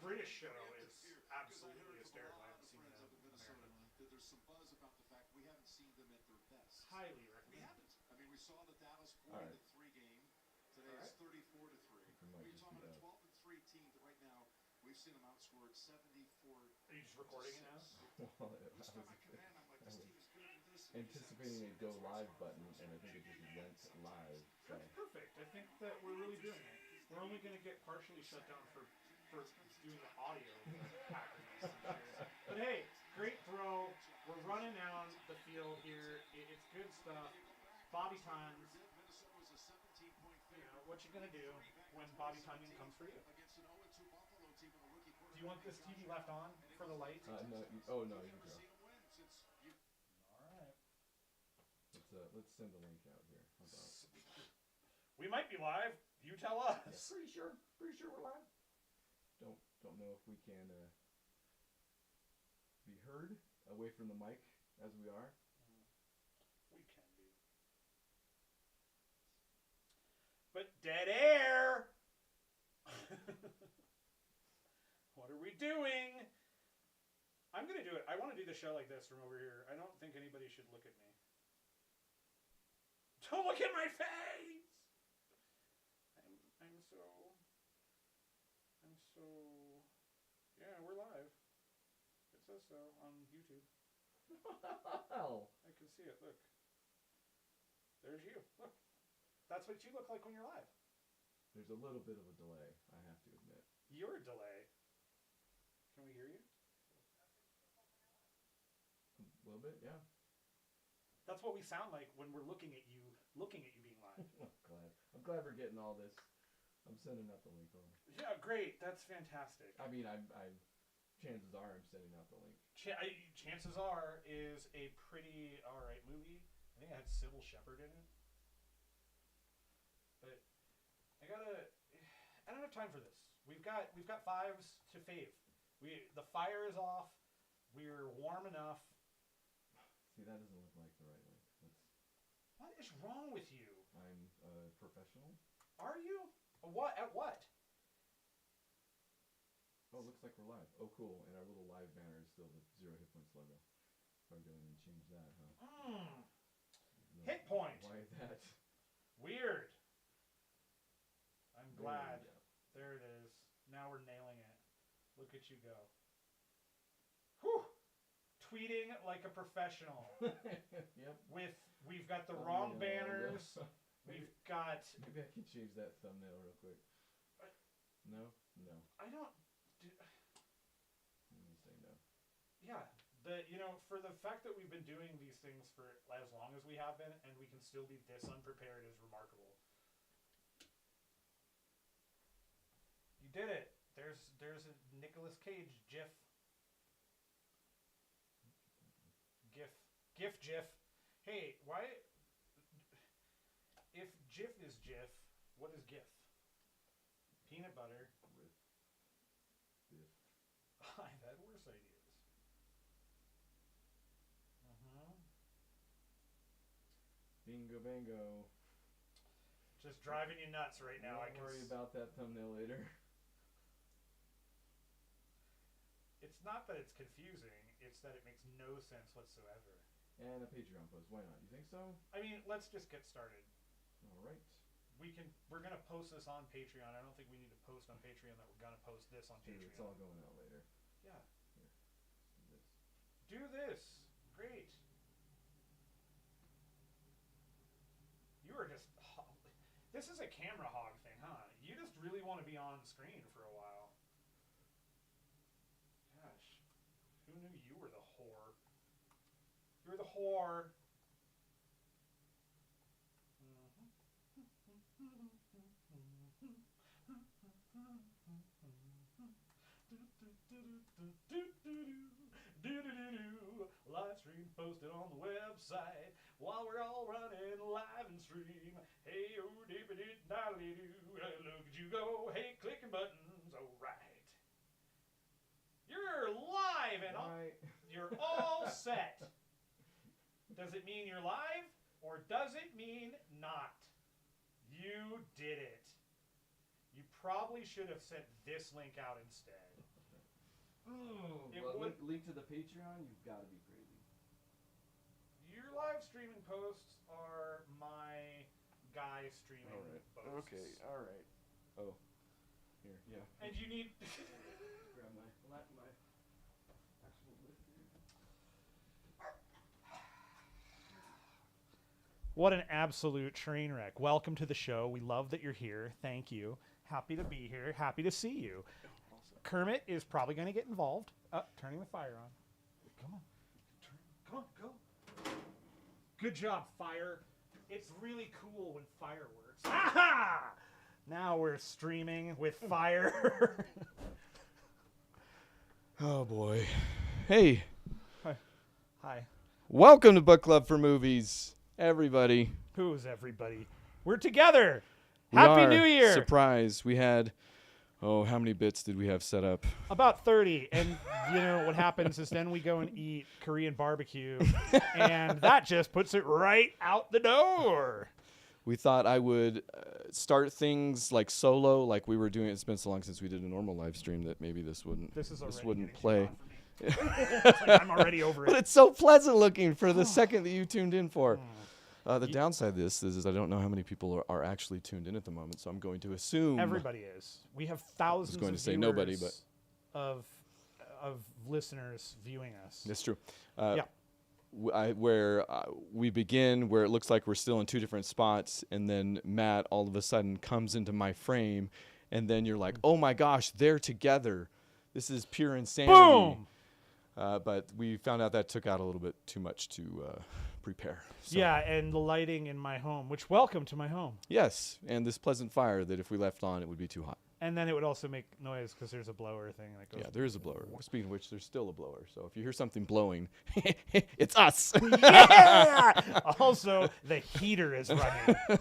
British show is absolutely hysterical. I haven't seen the American one. That there's some buzz about the fact we haven't seen them at their best. Highly We recommend. haven't. I mean, we saw the Dallas 40-3 game. Today it's 34-3. We're talking about a 12-3 team that right now we've seen them outscored 74. Are you just recording it now? Well, each time I come in, I'm like, this team is good at this. Anticipating a go live button, and I think it just went live. So. That's perfect. I think that we're really doing it. We're only going to get partially shut down for doing the audio packages. But hey, great throw. We're running down the field here. It's good stuff. Bobby times. You know, what you going to do when Bobby timing comes for you? Do you want this TV left on for the light? No. Oh, no, you can go. All right. Let's send the link out here. We might be live. You tell us. Yeah, pretty sure we're live. Don't know if we can be heard away from the mic as we are. We can be. But dead air. What are we doing? I'm gonna do it. I want to do the show like this from over here. I don't think anybody should look at me. Don't look at my face. I'm so. Yeah, we're live. It says so on YouTube. Wow. I can see it. Look. There's you. Look. That's what you look like when you're live. There's a little bit of a delay, I have to admit. You're a delay. Can we hear you? A little bit, yeah. That's what we sound like when we're looking at you being live. I'm glad we're getting all this. I'm sending out the link over. Yeah, great. That's fantastic. I mean, chances are I'm sending out the link. Chances are is a pretty alright movie. I think it had Sybil Shepherd in it. But I don't have time for this. We've got fives to fave. The fire is off. We're warm enough. See, that doesn't look like the right link. What is wrong with you? I'm a professional. Are you? What? At what? Oh, it looks like we're live. Oh, cool. And our little live banner is still the 0 hit points logo. Probably going to change that, huh? No, hit point. Why that? Weird. I'm glad. There it is. Now we're nailing it. Look at you go. Whew. Tweeting like a professional. Yep. We've got the wrong banners. We've got. Maybe I can change that thumbnail real quick. No. I don't. I'm gonna say no. Yeah, for the fact that we've been doing these things for as long as we have been, and we can still be this unprepared is remarkable. You did it. There's a Nicolas Cage GIF. GIF. Hey, why? If GIF is GIF, what is GIF? Peanut butter. With Biff. I've had worse ideas. Bingo bango. Just driving you nuts right now. Don't worry about that thumbnail later. It's not that it's confusing, it's that it makes no sense whatsoever. And a Patreon post. Why not? You think so? I mean, let's just get started. All right. We're gonna post this on Patreon. I don't think we need to post on Patreon that we're gonna post this on Patreon. It's all going out later. Yeah. Here. Do this. Great. You are just. This is a camera hog thing, huh? You just really want to be on screen for a while. Gosh. Who knew you were the whore? You're the whore. Live stream posted on the website while we're all running live and stream. Hey, oh, dippity diddly doo. Look at you go. Hey, clicking buttons. All right. You're live and you're all set. Does it mean you're live or does it mean not? You did it. You probably should have sent this link out instead. Link to the Patreon. You've got to be crazy. Your live streaming posts are my guy streaming posts. Okay. All right. Oh, here. Yeah. And you need. Grab my actual list here. What an absolute train wreck. Welcome to the show. We love that you're here. Thank you. Happy to be here. Happy to see you. Kermit is probably going to get involved. Turning the fire on. Come on. Come on, go. Good job, fire. It's really cool when fire works. Aha! Now we're streaming with fire. Oh boy. Hey. Hi. Welcome to Book Club for Movies, everybody. Who's everybody? We're together. We Happy are. New Year. Surprise. We had, how many bits did we have set up? About 30. And you know what happens is then we go and eat Korean barbecue. And that just puts it right out the door. We thought I would start things like solo, like we were doing. It's been so long since we did a normal live stream that maybe this wouldn't play. It's like I'm already over But it. it's so pleasant looking for the second that you tuned in for. The downside of this is I don't know how many people are actually tuned in at the moment, so I'm going to assume Everybody is. We have thousands going to of say viewers nobody, but of listeners viewing us. That's true. Yeah. Where we begin, where it looks like we're still in two different spots, and then Matt all of a sudden comes into my frame, and then you're like, oh my gosh, they're together. This is pure insanity. Boom! But we found out that took out a little bit too much to prepare. So, Yeah, and the lighting in my home, which welcome to my home. yes, and this pleasant fire that if we left on, it would be too hot. And then it would also make noise because there's a blower thing that goes. Yeah, there is a blower. Speaking of which, there's still a blower. So if you hear something blowing, it's us. Yeah! Also, the heater is running.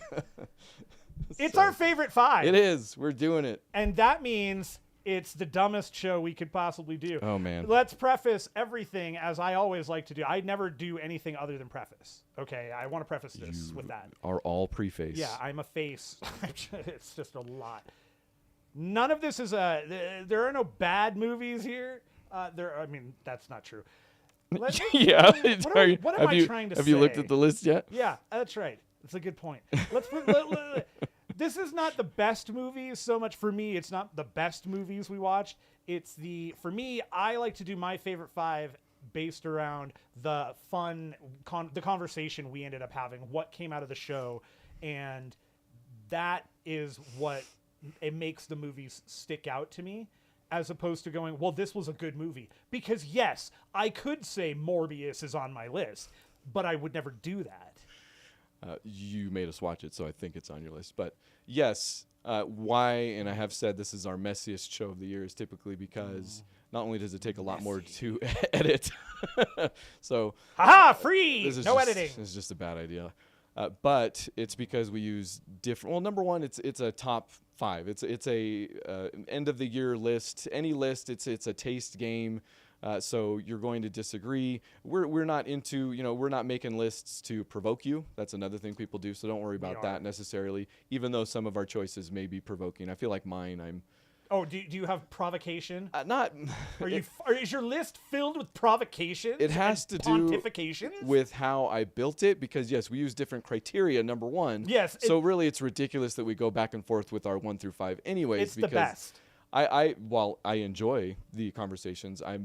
It's our favorite 5. It is. We're doing it. And that means it's the dumbest show we could possibly do. Oh, man. Let's preface everything as I always like to do. I never do anything other than preface. Okay, I want to preface this with that. Are all preface. Yeah, I'm a face. It's just a lot. None of this is there are no bad movies here. I mean, that's not true. Yeah. What am I trying to say? Have you looked at the list yet? Yeah, that's right. That's a good point. This is not the best movies so much for me. It's not the best movies we watched. For me, I like to do my favorite 5 based around the fun, the conversation we ended up having, what came out of the show. And that is what it makes the movies stick out to me, as opposed to going, well, this was a good movie. Because yes, I could say Morbius is on my list, but I would never do that. You made us watch it, so I think it's on your list. But yes, why, and I have said this is our messiest show of the year, is typically because not only does it take a lot more to edit, so haha, free, no editing. This is just a bad idea. But it's because we use different. Well, number one, it's a top 5. It's a end of the year list. Any list, it's a taste game. So you're going to disagree. We're not into, we're not making lists to provoke you. That's another thing people do. So don't worry about that necessarily. Even though some of our choices may be provoking, I feel like mine. Oh, do you have provocation? Not. Is your list filled with provocation? It has to do with how I built it, because yes, we use different criteria. Number one. Yes. So really, it's ridiculous that we go back and forth with our 1 through 5. Anyways, it's because the best. While I enjoy the conversations, I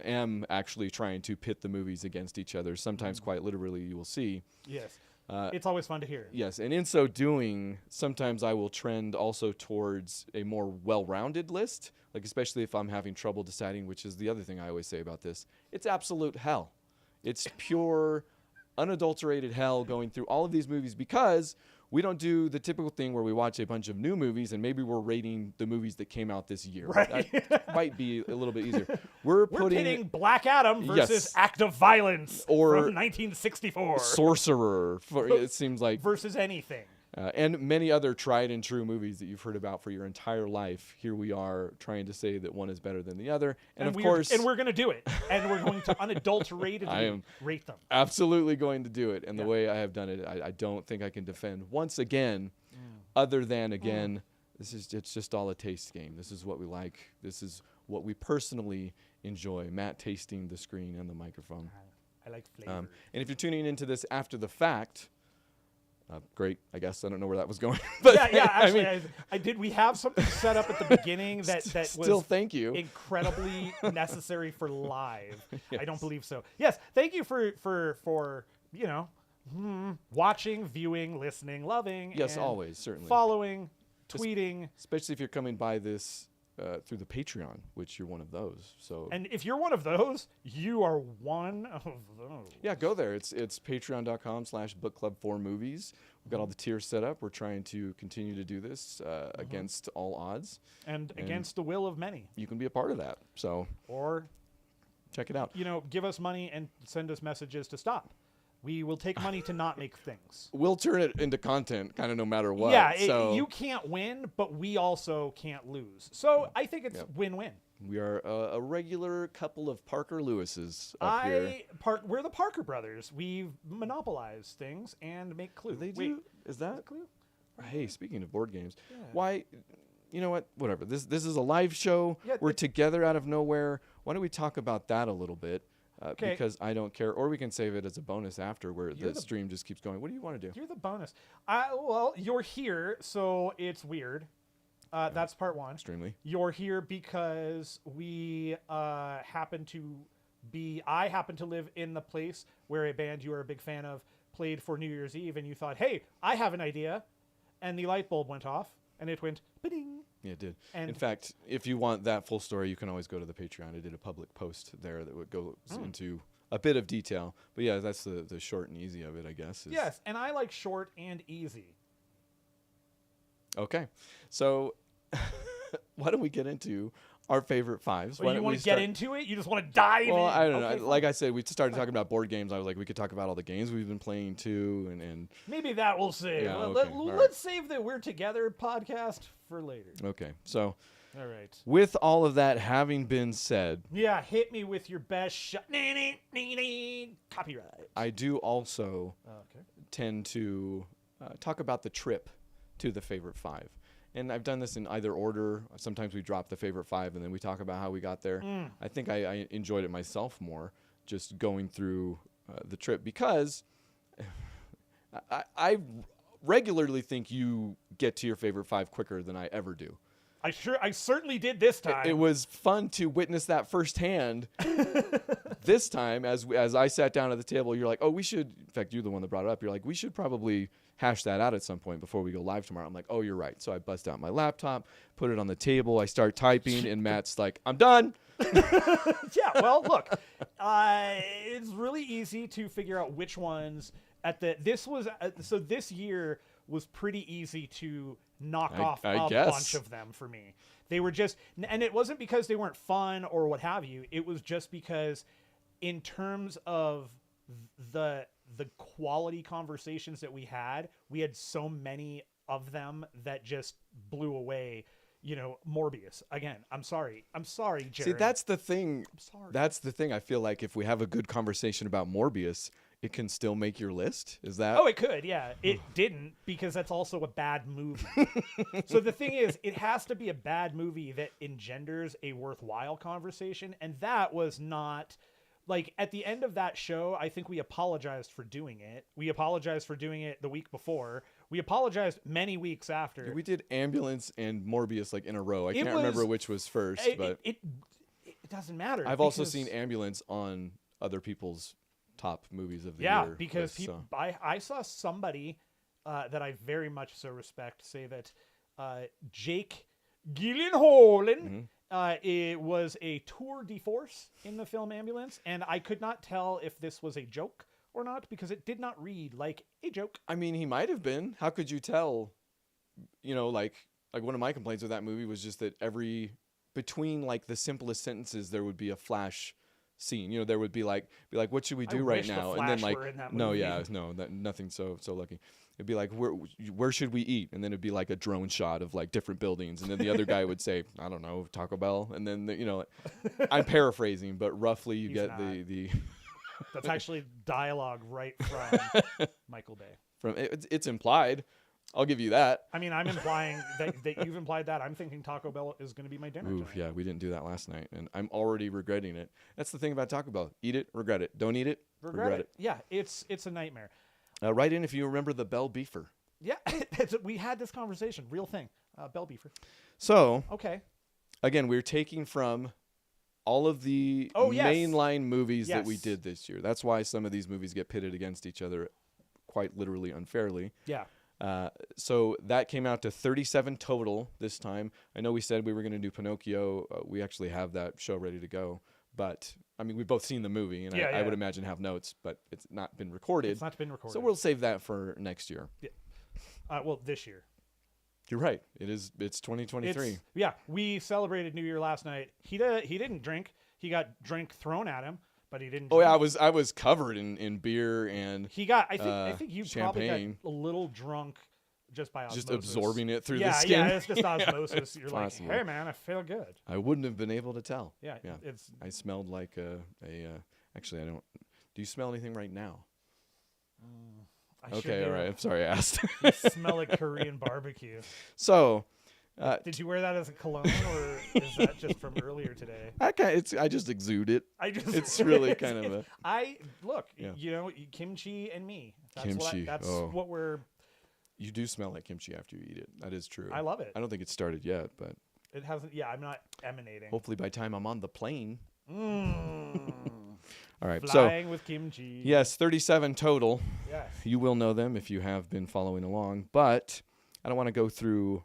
am actually trying to pit the movies against each other. Sometimes quite literally, you will see. Yes. It's always fun to hear. Yes, and in so doing, sometimes I will trend also towards a more well-rounded list, like especially if I'm having trouble deciding, which is the other thing I always say about this. It's absolute hell. It's pure, unadulterated hell going through all of these movies, because we don't do the typical thing where we watch a bunch of new movies and maybe we're rating the movies that came out this year. Right. That might be a little bit easier. We're pitting Black Adam versus Act of Violence or from 1964. Sorcerer, it seems like. Versus anything. And many other tried and true movies that you've heard about for your entire life. Here we are trying to say that one is better than the other. And of course. And we're going to do it. And we're going to unadulteratedly rate them. Absolutely going to do it. And the way I have done it, I don't think I can defend once again, other than it's just all a taste game. This is what we like. This is what we personally enjoy. Matt tasting the screen and the microphone. I like flavor. And if you're tuning into this after the fact, great. I guess I don't know where that was going. But yeah. I Actually, mean, I did. We have something set up at the beginning that still was thank you. incredibly necessary for live. Yes. I don't believe so. Yes, thank you for watching, viewing, listening, loving. Yes, and always, certainly. following, tweeting. Especially if you're coming by this through the Patreon, which you're one of those. So And if you're one of those, you are one of those. yeah, go there. It's patreon.com/bookclub4movies. We've got all the tiers set up. We're trying to continue to do this against all odds. And against the will of many. You can be a part of that. So Or, check it out. give us money and send us messages to stop. We will take money to not make things. We'll turn it into content kind of no matter what. Yeah, so you can't win, but we also can't lose. So I think it's win-win. we are a regular couple of Parker Lewises up here. We're the Parker brothers. We monopolize things and make Clue. They Wait, do? Is that? Clue? Hey, speaking of board games, Yeah. why? You know what? Whatever. This is a live show. Yeah, We're together out of nowhere. Why don't we talk about that a little bit? 'Kay. Because I don't care, or we can save it as a bonus after, where You're the the- stream just keeps going. What do you want to do? You're the bonus. Well, you're here, so it's weird. That's part one. Extremely. You're here because I happen to live in the place where a band you are a big fan of played for New Year's Eve, and you thought, hey, I have an idea. And the light bulb went off, and it went, ba-ding. Yeah, it did. And- In fact, if you want that full story, you can always go to the Patreon. I did a public post there that would go into a bit of detail. But yeah, that's the short and easy of it, I guess. Yes, and I like short and easy. Okay. So why don't we get into our favorite fives? Well, you want to get into it? You just want to dive in? Well, I don't Okay, know. Like I said, we started talking about board games. I was like, we could talk about all the games we've been playing too, and maybe that will save. Yeah, Let, okay, all right. let's save the We're Together podcast for later. okay. So All right. with all of that having been said, Yeah, hit me with your best shot. Copyright. I do also Okay. tend to talk about the trip to the favorite five. And I've done this in either order. Sometimes we drop the favorite five and then we talk about how we got there. I think I enjoyed it myself more, just going through the trip, because I regularly think you get to your favorite five quicker than I ever do. I certainly did this time. It was fun to witness that firsthand. This time, as I sat down at the table, you're like, oh, we should, in fact, you're the one that brought it up. You're like, we should probably hash that out at some point before we go live tomorrow. I'm like, oh, you're right. So I bust out my laptop, put it on the table. I start typing, and Matt's like, I'm done. Yeah, well, look, it's really easy to figure out which ones so this year was pretty easy to knock off a guess. bunch of them for me. They were just, and it wasn't because they weren't fun or what have you. It was just because in terms of the quality conversations that we had so many of them that just blew away. Morbius. Again, I'm sorry, Jared. See, that's the thing. I'm sorry. That's the thing. I feel like if we have a good conversation about Morbius, it can still make your list. Is that? Oh, it could, yeah. It didn't, because that's also a bad movie. So the thing is, it has to be a bad movie that engenders a worthwhile conversation, and that was not. Like, at the end of that show, I think we apologized for doing it. We apologized for doing it the week before. We apologized many weeks after. We did Ambulance and Morbius like in a row. I can't remember which was first, but it doesn't matter. I've also seen Ambulance on other people's top movies of the year. Yeah, because list, so. I saw somebody that I very much so respect say that Jake Gyllenhaal it was a tour de force in the film Ambulance, and I could not tell if this was a joke or not, because it did not read like a joke. I mean, he might have been. How could you tell? Like one of my complaints with that movie was just that between like the simplest sentences, there would be a flash scene. There would be like, what should we do right wish the now? And then Flash were in that no, movie. yeah, no, nothing so lucky. It'd be like, where should we eat? And then it'd be like a drone shot of like different buildings. And then the other guy would say, I don't know, Taco Bell. And then, I'm paraphrasing, but roughly you get the That's actually dialogue right from Michael Bay. it's implied. I'll give you that. I mean, I'm implying that you've implied that. I'm thinking Taco Bell is going to be my dinner Oof, tonight. yeah, we didn't do that last night, and I'm already regretting it. That's the thing about Taco Bell. Eat it, regret it. Don't eat it, regret it. Yeah, it's a nightmare. Write in if you remember the Bell Beefer. Yeah, we had this conversation. Real thing. Bell Beefer. So, Okay. again, we're taking from all of the mainline movies that we did this year. That's why some of these movies get pitted against each other quite literally unfairly. Yeah. So that came out to 37 total this time. I know we said we were going to do Pinocchio. We actually have that show ready to go. But, I mean, we've both seen the movie, and I would imagine have notes, but it's not been recorded. It's not been recorded. So we'll save that for next year. Yeah. Well, this year. You're right. It's 2023. We celebrated New Year last night. He didn't drink. He got drink thrown at him, but he didn't. Oh drink. yeah, I was covered in beer and he got. I think you probably champagne. got a little drunk just by osmosis. Just absorbing it through the skin. Yeah, it's just osmosis. You're Possibly. like, hey man, I feel good. I wouldn't have been able to tell. Yeah. I smelled like actually I don't. Do you smell anything right now? Okay, all right. I'm sorry I asked. You smell like Korean barbecue. So, did you wear that as a cologne, or is that just from earlier today? I just exude it. It's really kind of a. You know, kimchi and me. That's Kimchi, what we're. You do smell like kimchi after you eat it. That is true. I love it. I don't think it started yet, but it hasn't. Yeah, I'm not emanating. hopefully by the time I'm on the plane. All right, Flying with kimchi. Yes, 37 total. Yes. You will know them if you have been following along, but I don't want to go through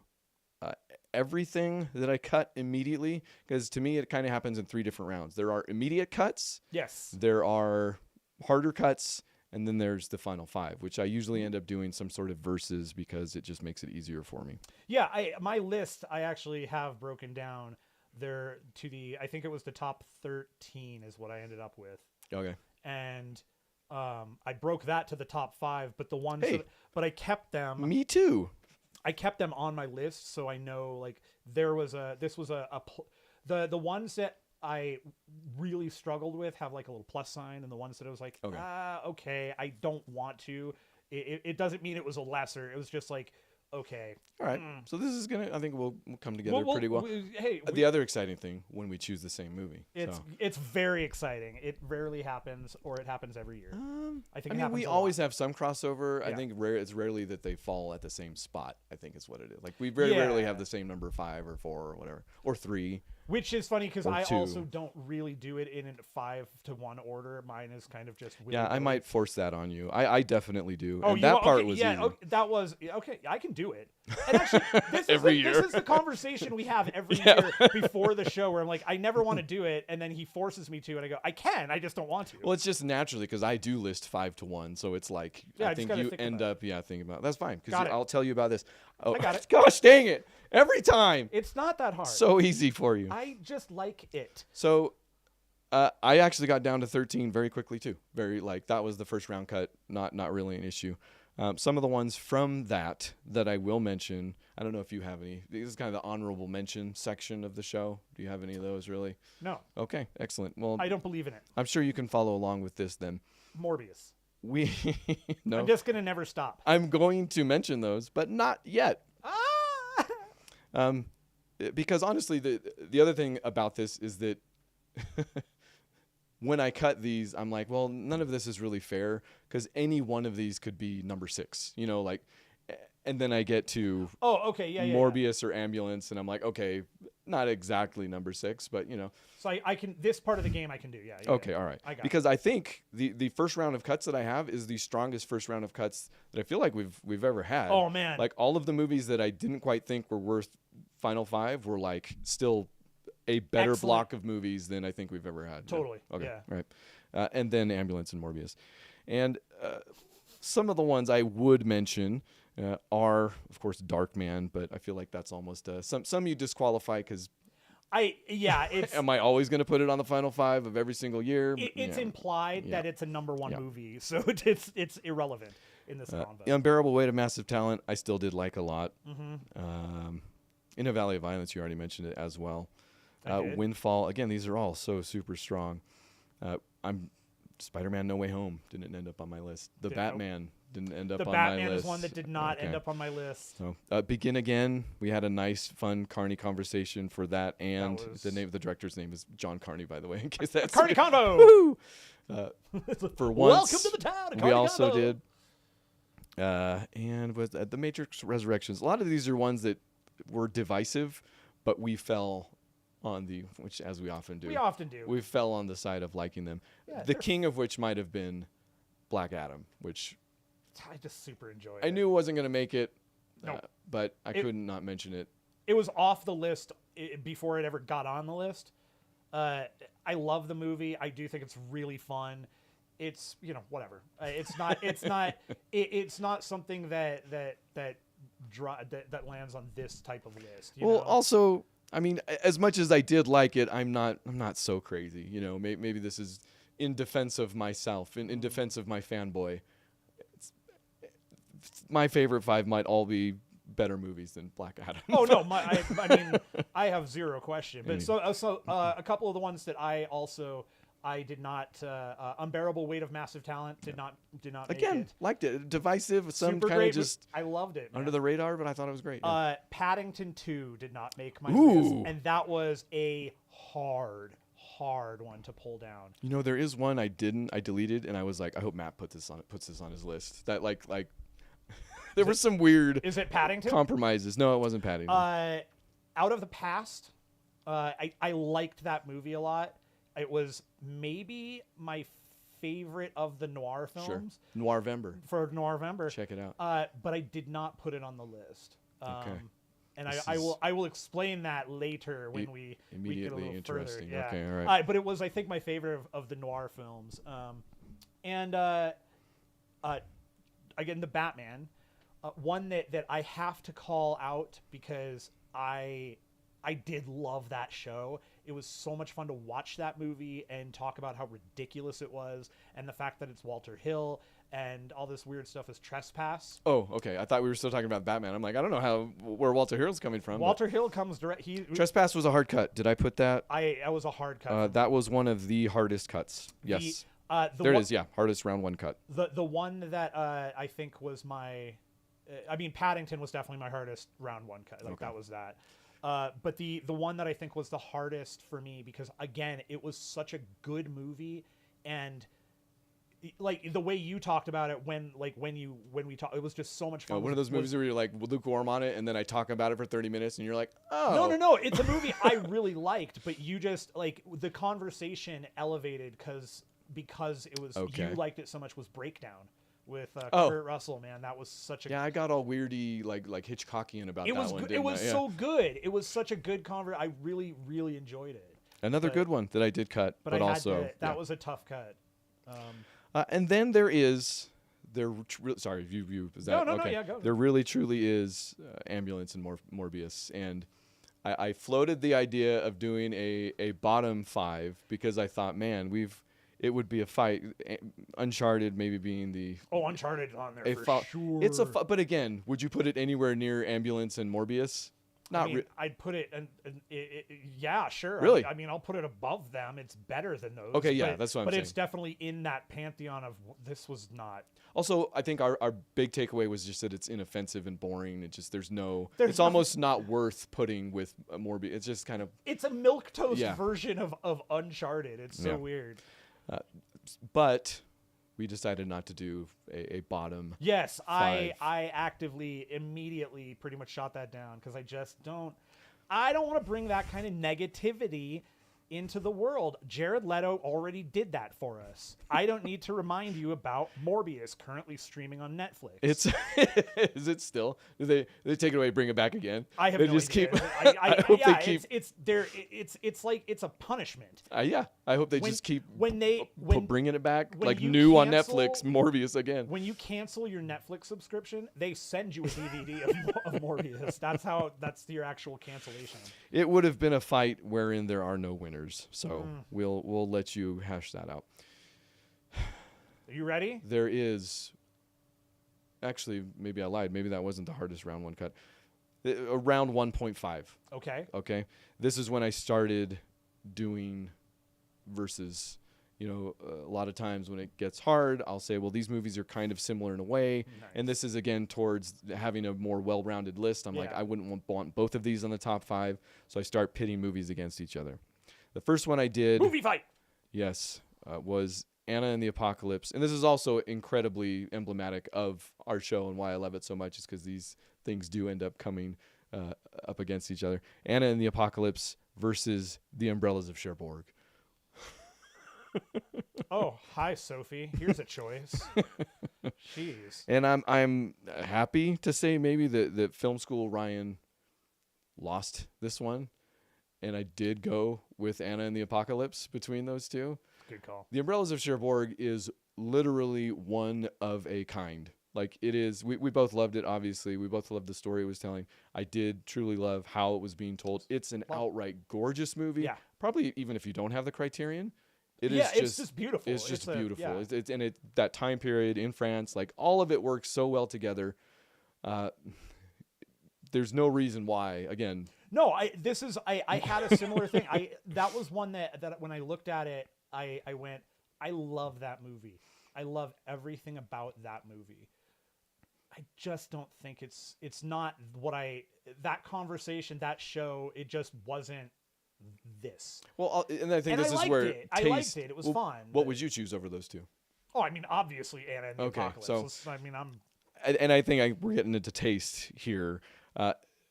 everything that I cut immediately, because to me it kind of happens in 3 different rounds. There are immediate cuts. Yes. There are harder cuts, and then there's the final 5, which I usually end up doing some sort of verses because it just makes it easier for me. Yeah, my list I actually have broken down there to I think it was the top 13 is what I ended up with. Okay. And I broke that to the top 5, but the ones but I kept them. Me too. I kept them on my list, so I know like the ones that I really struggled with have like a little plus sign, and the ones that I was like, okay, I don't want to. It doesn't mean it was a lesser. It was just like, okay. All right. So this is I think we'll come together pretty well. The other exciting thing when we choose the same movie. It's very exciting. It rarely happens, or it happens every year. I think we always have some crossover. Yeah. I think it's rarely that they fall at the same spot, I think is what it is. Like we very rarely have the same number 5 or 4 or whatever, or 3. Which is funny because I also don't really do it in a 5-to-1 order. Mine is kind of just I might force that on you. I definitely do. Oh, and that part was easy. Okay, that was okay. I can do it. And actually, this is the conversation we have every year before the show, where I'm like, I never want to do it, and then he forces me to, and I go, I can, I just don't want to. Well, it's just naturally because I do list 5-to-1, so it's like I think you end up thinking about it. That's fine because I'll tell you about this. Oh, I got it. Gosh, dang it! Every time. It's not that hard. So easy for you. I just like it. So, I actually got down to 13 very quickly too. That was the first round cut. Not really an issue. Some of the ones from that I will mention. I don't know if you have any. This is kind of the honorable mention section of the show. Do you have any of those really? No. Okay, excellent. Well, I don't believe in it. I'm sure you can follow along with this then. Morbius. No. I'm just gonna never stop. I'm going to mention those, but not yet. Because honestly, the other thing about this is that when I cut these, I'm like, well, none of this is really fair because any one of these could be number 6, and then I get to Morbius or Ambulance, and I'm like, okay, not exactly number 6, but So I can, this part of the game I can do, Okay, all right. Because I think the first round of cuts that I have is the strongest first round of cuts that I feel like we've ever had. Oh man! Like all of the movies that I didn't quite think were worth final 5 were like still a better block of movies than I think we've ever had. Totally. Yeah. Okay. Yeah. Right. And then Ambulance and Morbius, and some of the ones I would mention. Are of course Darkman, but I feel like that's almost some you disqualify because am I always going to put it on the final 5 of every single year? It's implied that it's a number 1 movie, so it's irrelevant in this convo. Unbearable Weight of Massive Talent, I still did like a lot. In a Valley of Violence, you already mentioned it as well. Windfall, again, these are all so super strong. Spider-Man No Way Home didn't end up on my list. The Batman didn't end up The on Batman my list. is one that did not end Okay. up on my list. So, Begin Again. We had a nice, fun Carney conversation for that, and was- the director's name is John Carney, by the way, in case that's Carney Convo. Woo! For once, Welcome to the town. we Carney also Convo. did, and with The Matrix Resurrections. A lot of these are ones that were divisive, but we fell on which as we often do. We often do. We fell on the side of liking them. Yeah, the they're- king of which might have been Black Adam, which I just super enjoyed. I knew wasn't going to make it, No. but I couldn't not mention it. It was off the list before it ever got on the list. I love the movie. I do think it's really fun. It's whatever. It's not. It's not something that lands on this type of list. You know? Also, I mean, as much as I did like it, I'm not so crazy. Maybe this is in defense of myself, in defense of my fanboy. My favorite 5 might all be better movies than Black Adam. Oh no, I mean, I have zero question. But so a couple of the ones that I did not. Unbearable Weight of Massive Talent did not make Again, it. liked it. Divisive, some Super kind great. of just I loved it. under Man. the radar, but I thought it was great. Paddington 2 did not make my Ooh. list, and that was a hard one to pull down. There is one I deleted, and I was like, I hope Matt puts this on his list. That like there were some weird Is it Paddington? compromises. No, it wasn't Paddington. Out of the Past. I liked that movie a lot. It was maybe my favorite of the noir films. Sure. Noirvember. For Noirvember. Check it out. But I did not put it on the list. Okay. And This I will explain that later when we get a immediately little interesting. further. Yeah. Okay, all right. But it was, I think, my favorite of the noir films. Again, the Batman, one that I have to call out because I did love that show. It was so much fun to watch that movie and talk about how ridiculous it was, and the fact that it's Walter Hill and all this weird stuff is Trespass. Oh, okay. I thought we were still talking about Batman. I'm like, I don't know where Walter Hill's coming from. Walter Hill comes direct. Trespass was a hard cut. Did I put that? I was a hard cut. That was one of the hardest cuts. Yes. There it is. Yeah, hardest round 1 cut. The one that I think was my, Paddington was definitely my hardest round 1 cut. Like that was that. But the one that I think was the hardest for me, because again, it was such a good movie, and like the way you talked about it when we talked, it was just so much fun. One of those movies where you're like lukewarm on it, and then I talk about it for 30 minutes, and you're like, oh. No. It's a movie I really liked, but you just like the conversation elevated because it was Okay. you liked it so much was Breakdown with Oh. Kurt Russell. Man, that was such a Yeah, I got all weirdy, like Hitchcockian about that one. It didn't was I? Yeah. so good. It was such a good I really, really enjoyed it. Another good one that I did cut, but I also had to, that was a tough cut. and then sorry, view is that No, okay? yeah, go. There really truly is Ambulance and Morbius, and I floated the idea of doing a bottom 5 because I thought, man, it would be a fight. Uncharted maybe being the Uncharted on there for sure. It's but again, would you put it anywhere near Ambulance and Morbius? Not I'd put it, yeah, sure. Really? I'll put it above them. It's better than those. Okay, yeah, that's what I'm But saying. it's definitely in that pantheon of this was not. Also, I think our big takeaway was just that it's inoffensive and boring. It's There's almost not worth putting with Morbius. It's just kind of. It's a milquetoast Yeah. version of Uncharted. It's so weird. But we decided not to do a bottom. Yes, 5. I actively, immediately pretty much shot that down because I just don't want to bring that kind of negativity into the world. Jared Leto already did that for us. I don't need to remind you about Morbius, currently streaming on Netflix. It's is it still? Do they take it away, bring it back again? I have they no just idea. keep. I hope yeah, they keep. it's like it's a punishment. Yeah, I hope they When- just keep when they- bringing it back when like you new on cancel- Netflix. Morbius again. When you cancel your Netflix subscription, they send you a DVD of Morbius. That's your actual cancellation. It would have been a fight wherein there are no winners. So we'll let you hash that out. Are you ready? There is. Actually, maybe I lied. Maybe that wasn't the hardest round 1 cut. Around 1.5. Okay. Okay. This is when I started doing versus, a lot of times when it gets hard, I'll say, well, these movies are kind of similar in a way. Nice. And this is, again, towards having a more well-rounded list. I'm like, Yeah. I wouldn't want both of these on the top 5. So I start pitting movies against each other. The first one I did, Movie fight. yes, was Anna and the Apocalypse. And this is also incredibly emblematic of our show and why I love it so much, is because these things do end up coming up against each other. Anna and the Apocalypse versus The Umbrellas of Cherbourg. Oh, hi, Sophie. Here's a choice. Jeez. And I'm happy to say maybe that Film School Ryan lost this one, and I did go with Anna and the Apocalypse between those two. Good call. The Umbrellas of Cherbourg is literally one of a kind. Like, it is, we both loved it, obviously. We both loved the story it was telling. I did truly love how it was being told. It's an outright gorgeous movie. Yeah. Probably even if you don't have the Criterion. It's just beautiful. It's just beautiful. Yeah. That time period in France, like, all of it works so well together. There's no reason why, again. No, I had a similar thing. That was one that when I looked at it, I went, I love that movie. I love everything about that movie. I just don't think it's not what that conversation, that show, it just wasn't this. Well, and I think And this I is liked where it. I liked it. It was fun. What would you choose over those two? Oh, I mean, obviously Anna and the Apocalypse. So, I mean, and I think we're getting into taste here.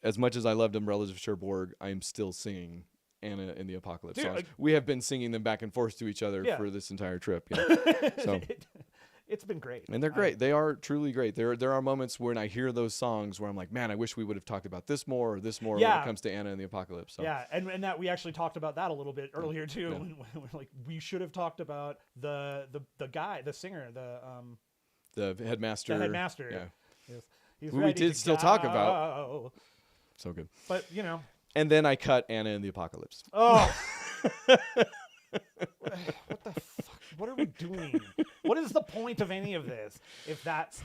As much as I loved Umbrellas of Cherbourg, I am still singing Anna and the Apocalypse Dude, songs. We have been singing them back and forth to each other Yeah. for this entire trip. So, it's been great. and they're great. They are truly great. There are moments when I hear those songs where I'm like, man, I wish we would have talked about this more or this more when Yeah. it comes to Anna and the Apocalypse. So. Yeah, and that we actually talked about that a little bit earlier too. Yeah. When we're like, we should have talked about the guy, the singer, The headmaster. the headmaster. Yeah. He's Who we ready did to still talk about. go. So good. But And then I cut Anna and the Apocalypse. oh, what the fuck? What are we doing? What is the point of any of this? If that's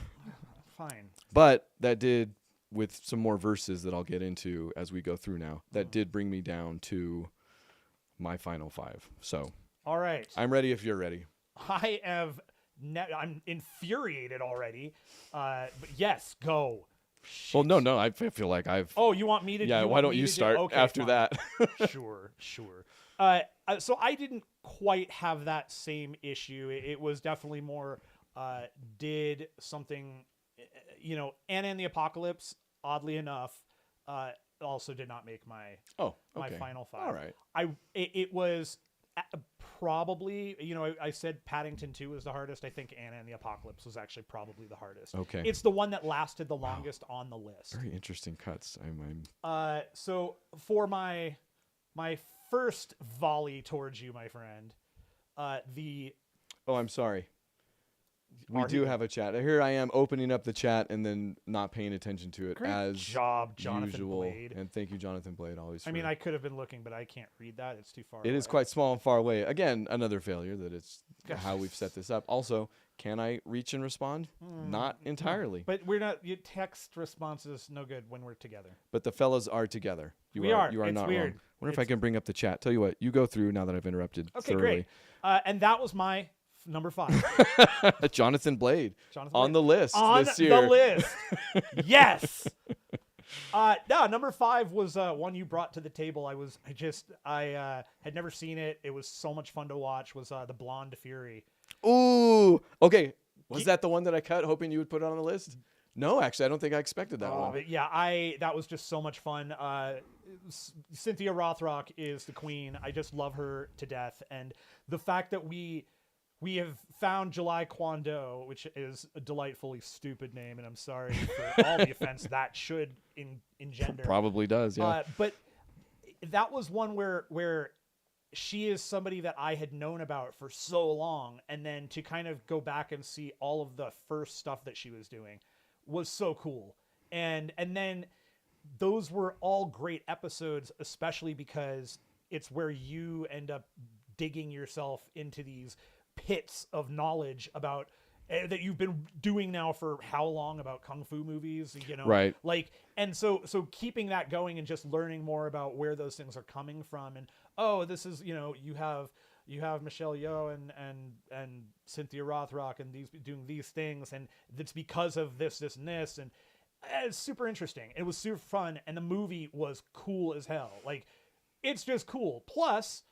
fine. But that did, with some more verses that I'll get into as we go through now, that did bring me down to my final 5. So All right, I'm ready if you're ready. I'm infuriated already. But yes, go. Well, no, I feel like I've. Oh, you want me to? Yeah, why want don't me you to start okay, after fine. that? Sure. So I didn't quite have that same issue. It was definitely more did something, Anna and the Apocalypse, oddly enough, also did not make my Okay. final 5. All right. It was probably, I said Paddington 2 was the hardest. I think Anna and the Apocalypse was actually probably the hardest. Okay. It's the one that lasted the longest on the list. Very interesting cuts. I'm So for my first volley towards you, my friend, Oh, I'm sorry. We Are do you- have a chat. Here I am opening up the chat and then not paying attention to it Great as job, Jonathan usual. Blade. And thank you, Jonathan Blade, always. I mean, I could have been looking, but I can't read that. It's too far It away. is quite small and far away. Again, another failure that it's how we've set this up. Also, can I reach and respond? Not entirely. But we're not. Your text response is no good when we're together. But the fellas are together. We are. You are It's not weird. wrong. Wonder if I can bring up the chat. Tell you what, you go through now that I've interrupted Okay, thoroughly. great. And that was my number 5. Jonathan Blade Jonathan on Blade. the list On this year. the list. Yes. No, number 5 was one you brought to the table. I had never seen it. It was so much fun to watch. Was The Blonde Fury. Ooh. Okay. Was that the one that I cut, hoping you would put it on the list? No, actually, I don't think I expected that one. But yeah, that was just so much fun. Cynthia Rothrock is the queen. I just love her to death, and the fact that we have found July Kwando, which is a delightfully stupid name, and I'm sorry for all the offense that should engender. Probably does, yeah. But that was one where she is somebody that I had known about for so long, and then to kind of go back and see all of the first stuff that she was doing was so cool. And then those were all great episodes, especially because it's where you end up digging yourself into these pits of knowledge about that you've been doing now for how long about kung fu movies, Right. Like, and so keeping that going and just learning more about where those things are coming from, and this is, you have you have Michelle Yeoh and Cynthia Rothrock and these doing these things, and it's because of this and this, and it's super interesting. It was super fun, and the movie was cool as hell. Like, it's just cool. Plus,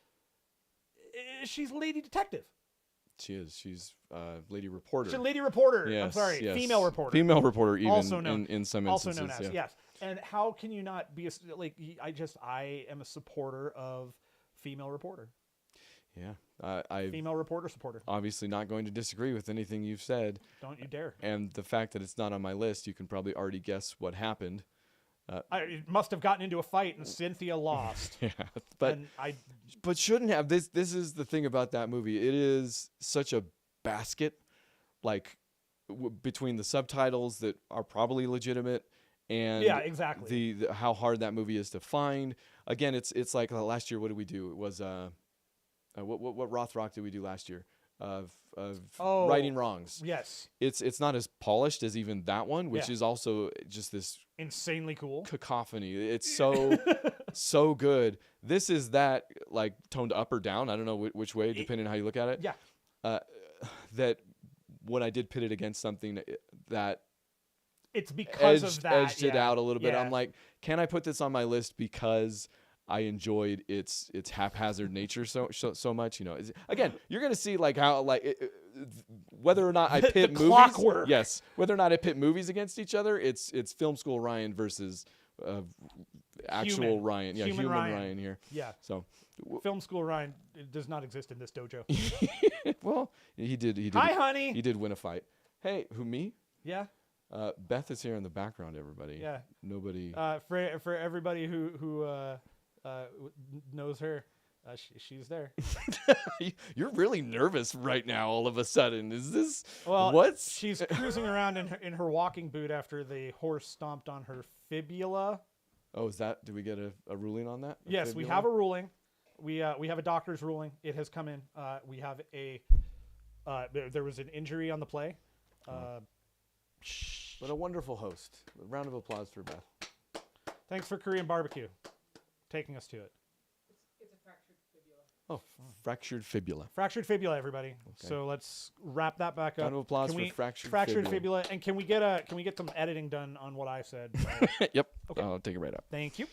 she's a lady detective. She is. She's lady reporter. She's a lady reporter. Yes, I'm sorry, yes. female reporter. Female reporter, even Also known, in some also instances. known as, yeah. yes. And how can you not be I am a supporter of female reporter. Yeah. I Female reporter supporter. obviously not going to disagree with anything you've said. Don't you dare. And the fact that it's not on my list, you can probably already guess what happened. It must have gotten into a fight and Cynthia lost. Yeah. But And but shouldn't have. This is the thing about that movie. It is such a basket, like between the subtitles that are probably legitimate and yeah, exactly. the how hard that movie is to find. Again, it's like last year. What did we do? It was what Rothrock did we do last year of righting wrongs? Yes. It's not as polished as even that one, which Yeah. is also just this Insanely cool. cacophony. It's so so good. This is that, like, toned up or down. I don't know which way, depending on how you look at it. Yeah. That when I did pit it against something that It's because of that. edged it yeah. out a little bit. Yeah. I'm like, can I put this on my list because I enjoyed its haphazard nature so much? You know, again, you're gonna see like how whether or not I pit movies. clockwork. Yes, whether or not I pit movies against each other. It's Film School Ryan versus actual Human. Ryan. Yeah, Human human Ryan. Ryan here. Yeah. So, Film School Ryan does not exist in this dojo. well, he did. Hi, honey. He did win a fight. Hey, who, me? Yeah. Beth is here in the background. Everybody. Yeah. Nobody. For everybody who knows her, she's there. You're really nervous right now. All of a sudden, is this Well, what's? she's cruising around in her walking boot after the horse stomped on her fibula. Oh, is that? Did we get a ruling on that? Yes, we have a ruling. We have a doctor's ruling. It has come in. We have there was an injury on the play. What a wonderful host. A round of applause for Beth. Thanks for Korean barbecue, taking us to it. It's a fractured fibula. Oh, fractured fibula. Fractured fibula, everybody. So let's wrap that back up. Round of applause Can for we- fractured fibula. And can we get some editing done on what I said? Yep. Okay. I'll take it right up. Thank you.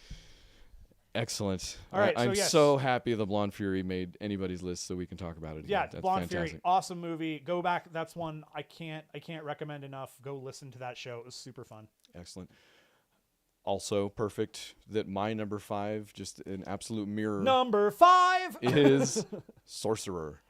Excellent. All right, I'm so yes. so happy the Blonde Fury made anybody's list, so we can talk about it. Yeah, again. That's Blonde fantastic. Fury, awesome movie. Go back. That's one I can't recommend enough. Go listen to that show. It was super fun. Excellent. Also perfect that my number 5, just an absolute mirror, Number 5 is Sorcerer.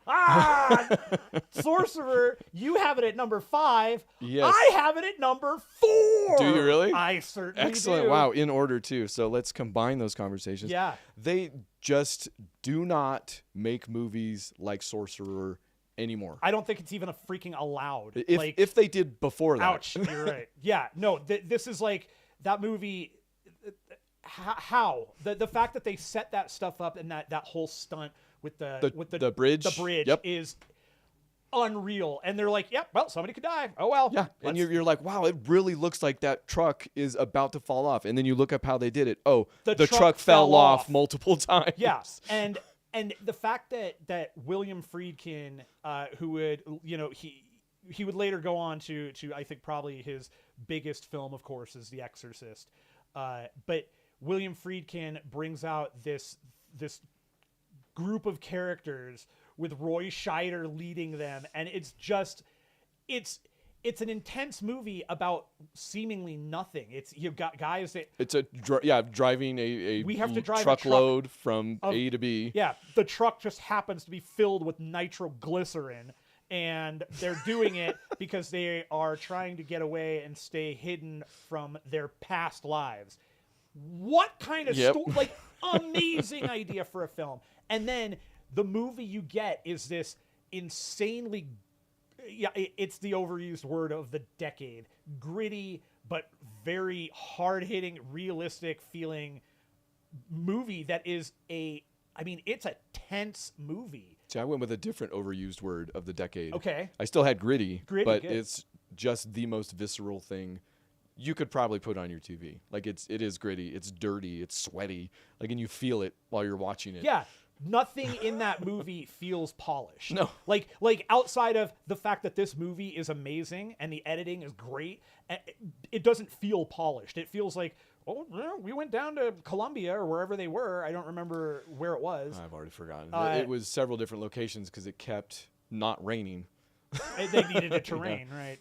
Sorcerer. You have it at number 5. Yes. I have it at number 4. Do you really? I certainly Excellent. do. Wow. In order too. So let's combine those conversations. Yeah. They just do not make movies like Sorcerer anymore. I don't think it's even a freaking allowed. If they did before that. Ouch. You're right. Yeah. No. This is like that movie. How the fact that they set that stuff up and that whole stunt with the bridge. Yep. is unreal. And they're like, yep, well, somebody could die. Oh well. Yeah, and you're like, wow, it really looks like that truck is about to fall off. And then you look up how they did it. Oh, the truck fell off multiple times. Yeah, and the fact that William Friedkin, who would, he would later go on to I think probably his biggest film, of course, is The Exorcist. But William Friedkin brings out this group of characters with Roy Scheider leading them, and it's an intense movie about seemingly nothing. You've got guys that It's driving a We have to drive a truckload from A to B. Yeah, the truck just happens to be filled with nitroglycerin, and they're doing it because they are trying to get away and stay hidden from their past lives. What kind of amazing idea for a film. And then the movie you get is this insanely, it's the overused word of the decade, gritty but very hard-hitting, realistic feeling movie that is it's a tense movie. See, I went with a different overused word of the decade. Okay. I still had gritty, but good. it's just the most visceral thing you could probably put on your TV. Like it is gritty, it's dirty, it's sweaty. Like, and you feel it while you're watching it. Yeah. nothing in that movie feels polished. No. Like outside of the fact that this movie is amazing and the editing is great, it doesn't feel polished. It feels like, oh, well, we went down to Colombia or wherever they were. I don't remember where it was. I've already forgotten. It was several different locations because it kept not raining. They needed it to rain, right?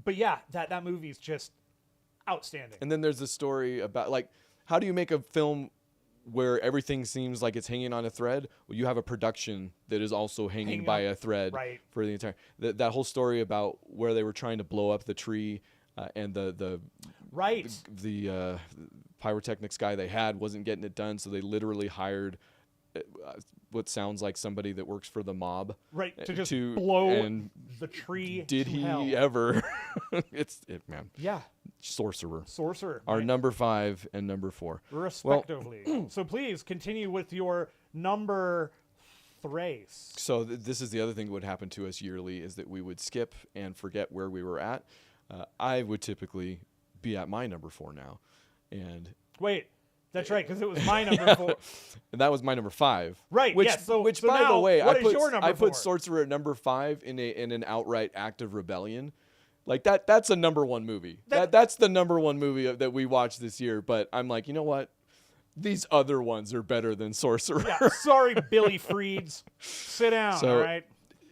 But yeah, that movie's just outstanding. And then there's the story about, like, how do you make a film where everything seems like it's hanging on a thread? Well, you have a production that is also hanging by a thread right. for the entire. That whole story about where they were trying to blow up the tree, and the pyrotechnics guy they had wasn't getting it done, so they literally hired what sounds like somebody that works for the mob, right, to just blow and the tree. Did he hell. ever? Man. Yeah. Sorcerer. Our right. Number 5 and number 4. Respectively. Well, so please continue with your number 3. So this is the other thing that would happen to us yearly, is that we would skip and forget where we were at. I would typically be at my number 4 now. And wait, that's right, because it was my number 4. And that was my number 5. Right, Which, yes. So by now, the way, what I is your number 4? put Sorcerer at number 5 in an outright act of rebellion. Like that's a number 1 movie. That's the number 1 movie that we watched this year. But I'm like, you know what? These other ones are better than Sorcerer. Yeah, sorry, Billy Freeds. Sit down, all right?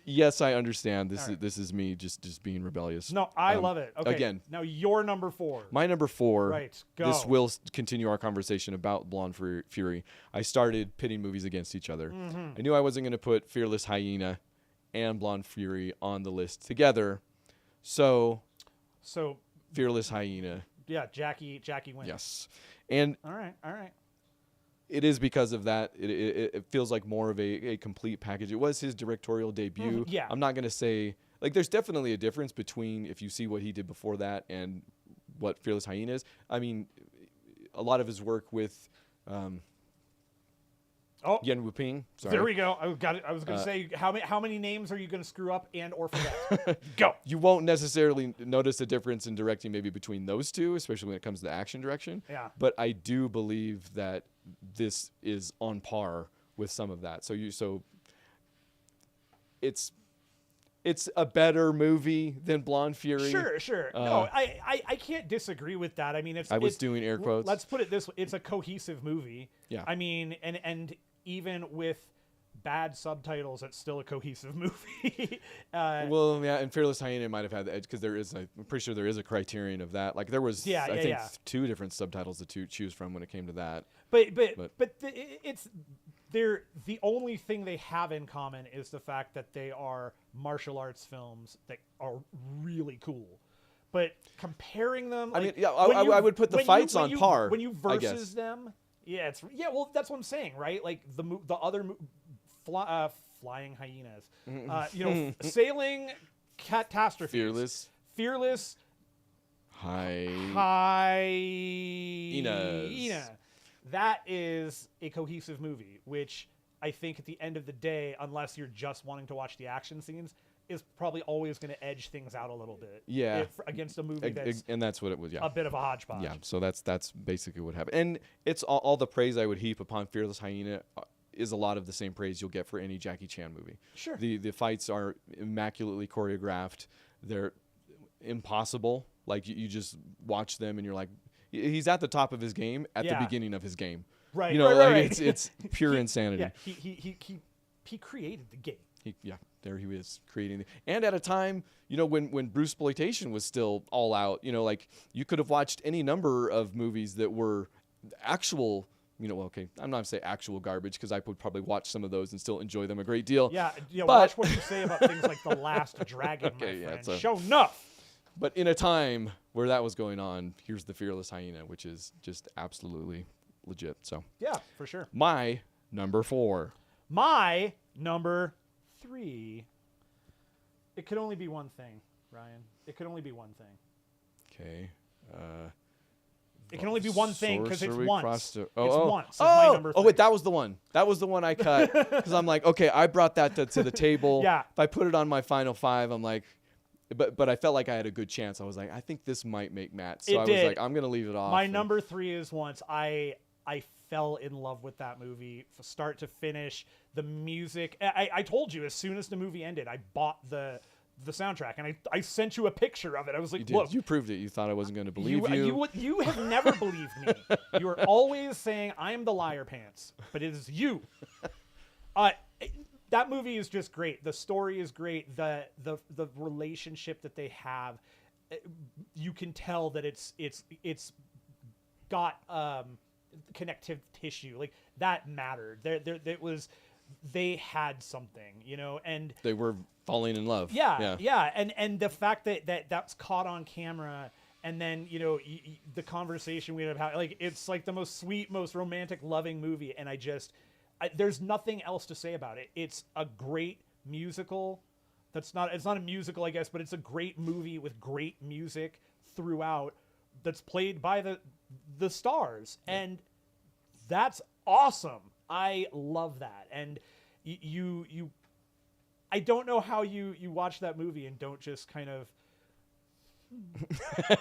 Yes, I understand. This is me just being rebellious. No, I love it. Okay. Again. Now your number 4. My number 4. Right, go. This will continue our conversation about Blonde Fury. I started pitting movies against each other. Mm-hmm. I knew I wasn't going to put Fearless Hyena and Blonde Fury on the list together. So Fearless Hyena. Yeah, Jackie wins. Yes. And all right. It is because of that. It feels like more of a complete package. It was his directorial debut. Yeah. I'm not going to say, like, there's definitely a difference between if you see what he did before that and what Fearless Hyena is. I mean, a lot of his work with Yen Wu-ping. Sorry. There we go. I was going to say, how many names are you going to screw up and or forget? Go. You won't necessarily notice a difference in directing maybe between those two, especially when it comes to the action direction. Yeah. But I do believe that this is on par with some of that. So it's a better movie than Blonde Fury. Sure. No, I can't disagree with that. I mean, I was doing air quotes. Let's put it this way: it's a cohesive movie. Yeah. I mean, and even with bad subtitles, it's still a cohesive movie. Well, yeah, and Fearless Hyena might have had the edge because I'm pretty sure there is a criterion of that. Like there was, I think 2 different subtitles to choose from when it came to that. But it's the only thing they have in common is the fact that they are martial arts films that are really cool. But comparing them, I mean, yeah, I would put the fights on par when you versus them. Yeah, well, that's what I'm saying, right? Like the other flying hyenas, sailing catastrophes, fearless hyena. That is a cohesive movie, which I think at the end of the day, unless you're just wanting to watch the action scenes, is probably always going to edge things out a little bit. Yeah, against a movie that's what it was. Yeah, a bit of a hodgepodge. Yeah, so that's basically what happened. And it's all the praise I would heap upon Fearless Hyena is a lot of the same praise you'll get for any Jackie Chan movie. Sure. The fights are immaculately choreographed. They're impossible. Like you just watch them and you're like, he's at the top of his game at the beginning of his game. Right. Right. It's pure insanity. Yeah. He created the game. There he is creating, and at a time, when Bruceploitation was still all out, like you could have watched any number of movies that were actual, I'm not going to say actual garbage because I would probably watch some of those and still enjoy them a great deal. Yeah, watch what you say about things like The Last Dragon, my friend. Show enough. But in a time where that was going on, here's the Fearless Hyena, which is just absolutely legit. So yeah, for sure. My number 4. My number 3. It could only be one thing, Ryan. It could only be one thing. Okay. It can only be one thing because it's once. It's once. Oh, my number 3. Wait, that was the one. That was the one I cut because I'm like, okay, I brought that to the table. Yeah. If I put it on my final 5, I'm like, but I felt like I had a good chance. I was like, I think this might make Matt. So I was like, I'm gonna leave it off. My number 3 is once. I fell in love with that movie from start to finish. The music, I told you, as soon as the movie ended, I bought the soundtrack, and I sent you a picture of it. I was like, You did. look, You proved it. You thought I wasn't going to believe you. You have never believed me. You are always saying I am the liar pants, but it is you. That movie is just great. The story is great. The relationship that they have, you can tell that it's got connective tissue. Like, that mattered. They had something, you know, and They were falling in love. yeah. And the fact that that's caught on camera, and then, you know, the conversation we have had, like, it's like the most sweet, most romantic, loving movie. And there's nothing else to say about it. It's a great musical. It's not a musical, I guess, but it's a great movie with great music throughout that's played by the stars. And that's awesome. I love that. And I don't know how you watch that movie and don't just kind of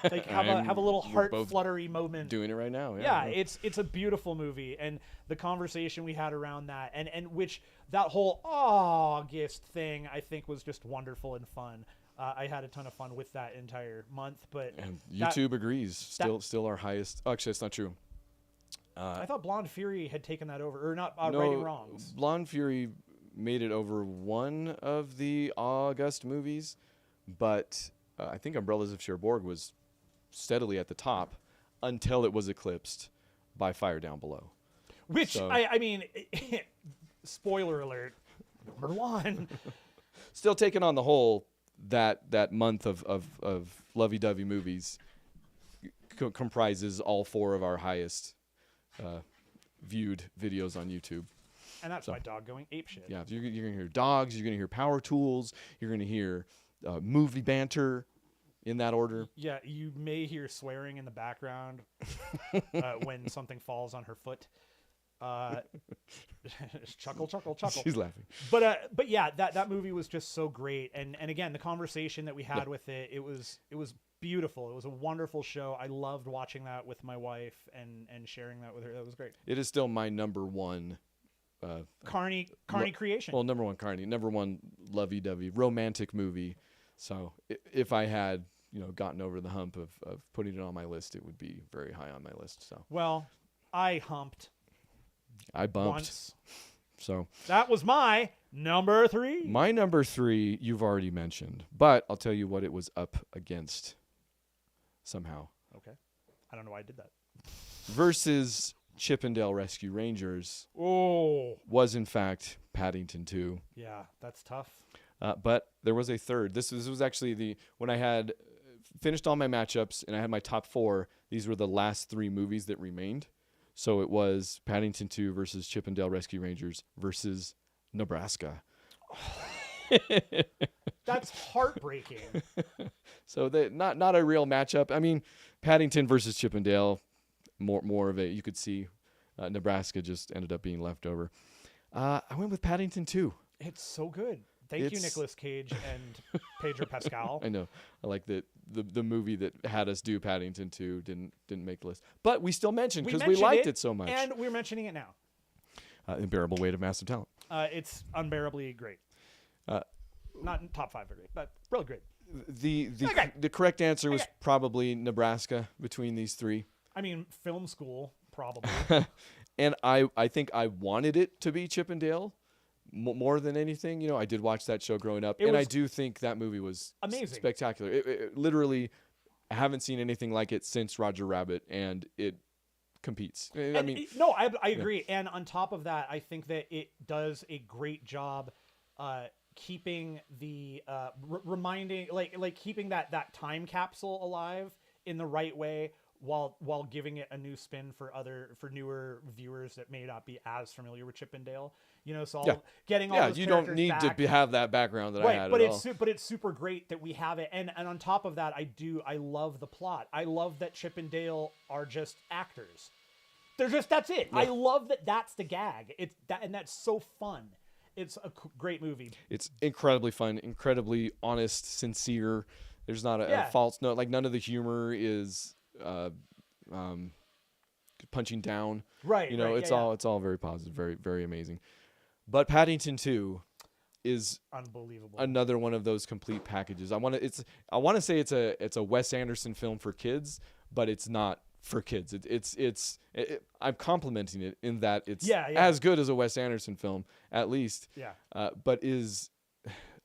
like have a little heart fluttery moment. Doing it right now. Yeah, it's a beautiful movie, and the conversation we had around that, and which that whole August thing, I think, was just wonderful and fun. I had a ton of fun with that entire month, but And YouTube agrees. Still our highest. Oh, actually, that's not true. I thought Blonde Fury had taken that over, or not. No, Righting Wrongs. Blonde Fury made it over one of the August movies, but I think Umbrellas of Cherbourg was steadily at the top until it was eclipsed by Fire Down Below. Which, So- I mean, spoiler alert, number one. Still taking on the whole that month of lovey-dovey movies comprises all four of our highest viewed videos on YouTube. And that's my dog going apeshit. Yeah, you're going to hear dogs, you're going to hear power tools, you're going to hear movie banter in that order. Yeah, you may hear swearing in the background when something falls on her foot. Chuckle, chuckle, chuckle. She's laughing. But yeah, that movie was just so great, and again, the conversation that we had with it was beautiful. It was a wonderful show. I loved watching that with my wife and sharing that with her. That was great. It is still my number one. Carney creation. Well, number one Carney, number one lovey-dovey romantic movie. So if I had gotten over the hump of putting it on my list, it would be very high on my list. So well, I humped. I bumped. Once. So That was my number 3. my number 3 you've already mentioned, but I'll tell you what it was up against somehow. Okay. I don't know why I did that. Versus Chippendale Rescue Rangers Oh. was in fact Paddington 2. Yeah, that's tough. But there was a third. This was actually when I had finished all my matchups and I had my top 4. These were the last 3 movies that remained. So it was Paddington 2 versus Chippendale Rescue Rangers versus Nebraska. That's heartbreaking. So not a real matchup. I mean, Paddington versus Chippendale, more of a, you could see Nebraska just ended up being left over. I went with Paddington 2. It's so good. Thank you, Nicolas Cage and Pedro Pascal. I know. I like that the movie that had us do Paddington 2 didn't make the list. But we still mentioned because we liked it so much. And we're mentioning it now. Unbearable Weight of Massive Talent. It's unbearably great. Not in top 5 great, but really great. The correct answer was probably Nebraska between these 3. I mean, film school, probably. And I think I wanted it to be Chippendale more than anything. I did watch that show growing up, and I do think that movie was amazing, spectacular. It literally, I haven't seen anything like it since Roger Rabbit, and it competes. I agree. And on top of that, I think that it does a great job keeping the reminding, like keeping that time capsule alive in the right way, while giving it a new spin for newer viewers that may not be as familiar with Chippendale. Getting all those you don't characters need back. to have that background that I had but at it's all. but it's super great that we have it, and on top of that, I love the plot. I love that Chippendale are just actors. That's it. Yeah. I love that that's the gag. And that's so fun. It's a great movie. It's incredibly fun, incredibly honest, sincere. There's not a false note. Like, none of the humor is punching down. Right. You know, right, it's yeah, all it's all very positive, very very amazing. But Paddington 2 is unbelievable. another one of those complete packages. I want to say it's a Wes Anderson film for kids, but it's not for kids. I'm complimenting it in that it's Yeah. as good as a Wes Anderson film, at least. Yeah. But is,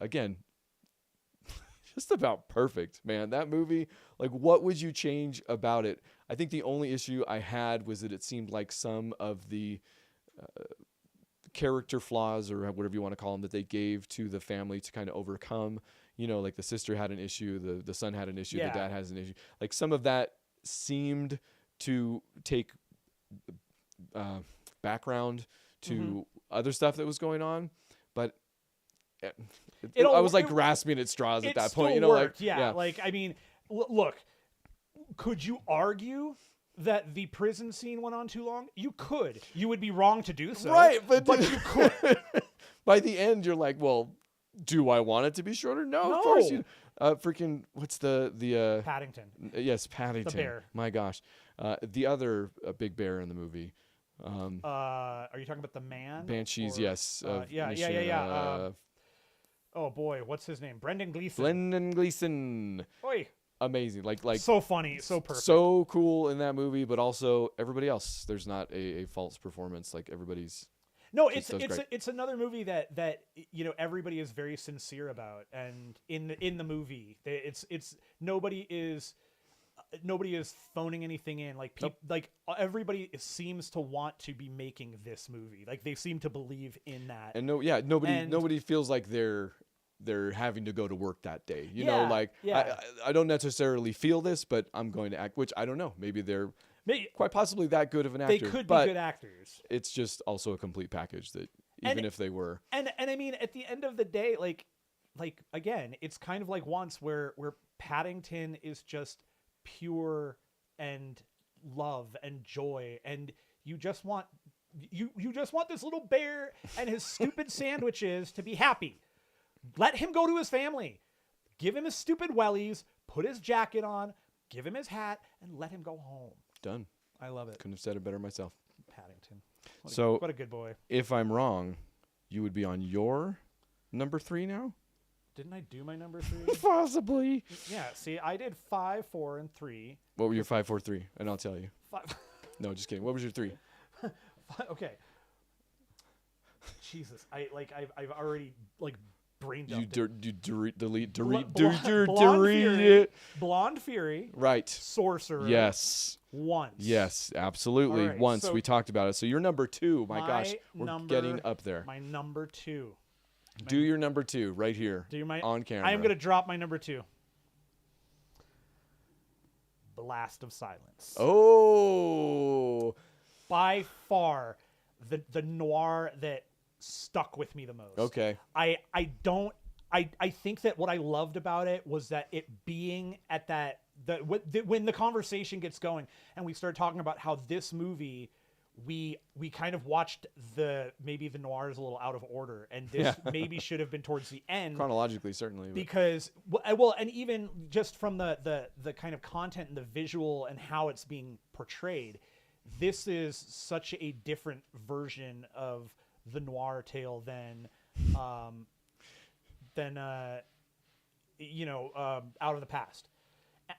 again, just about perfect, man. That movie, like, what would you change about it? I think the only issue I had was that it seemed like some of the character flaws, or whatever you want to call them, that they gave to the family to kind of overcome. You know, like the sister had an issue, the son had an issue, Yeah. the dad has an issue. Like, some of that seemed to take background to other stuff that was going on, but I was like grasping at straws at that point. You know, worked, like yeah. Like, I mean, look, could you argue that the prison scene went on too long? You could. You would be wrong to do so. right, but you could. by the end, you're like, well, do I want it to be shorter? No, of course you. Freaking, what's the Paddington. Yes, Paddington. The bear. My gosh, the other big bear in the movie. Are you talking about the man? Banshees, Or- yes. of yeah. Mission, Oh boy, what's his name? Brendan Gleeson. Brendan Gleeson, Oi. amazing. Like So funny, so perfect. so cool in that movie, but also everybody else. There's not a false performance. Like, everybody's. No, Just does great. it's another movie that you know everybody is very sincere about, and in the movie, it's nobody is phoning anything in. Like like everybody seems to want to be making this movie. Like, they seem to believe in that. And nobody feels like they're having to go to work that day. You know, Yeah, like yeah. I don't necessarily feel this, but I'm going to act. Which I don't know. Maybe they're quite possibly that good of an actor. They could be but good actors. it's just also a complete package that even if they were. And I mean, at the end of the day, like again, it's kind of like once where Paddington is just pure and love and joy, and you just want this little bear and his stupid sandwiches to be happy. Let him go to his family. Give him his stupid wellies, put his jacket on, give him his hat, and let him go home. Done. I love it. Couldn't have said it better myself. Paddington. What a good boy. If I'm wrong, you would be on your number 3 now? Didn't I do my number 3? Possibly. Yeah, see, I did 5, 4, and 3. What were your 5, 4, 3? And I'll tell you. 5. No, just kidding. What was your 3? Okay. Jesus, I've already brain You dumped. delete Fury, it. Blonde Fury, Right. Sorcerer. Yes. Once. Yes, absolutely. All right, Once so we talked about it. So you're number 2. My gosh, we're number- getting up there. My number 2. Do your number 2 right here on camera. I am gonna drop my number 2. Blast of Silence. Oh. By far, the noir that stuck with me the most. Okay. I think that what I loved about it was that it being at that when the conversation gets going and we start talking about how this movie we kind of watched maybe the noirs a little out of order, and this maybe should have been towards the end Chronologically, certainly. because well, and even just from the kind of content and the visual and how it's being portrayed, this is such a different version of the noir tale than Out of the Past.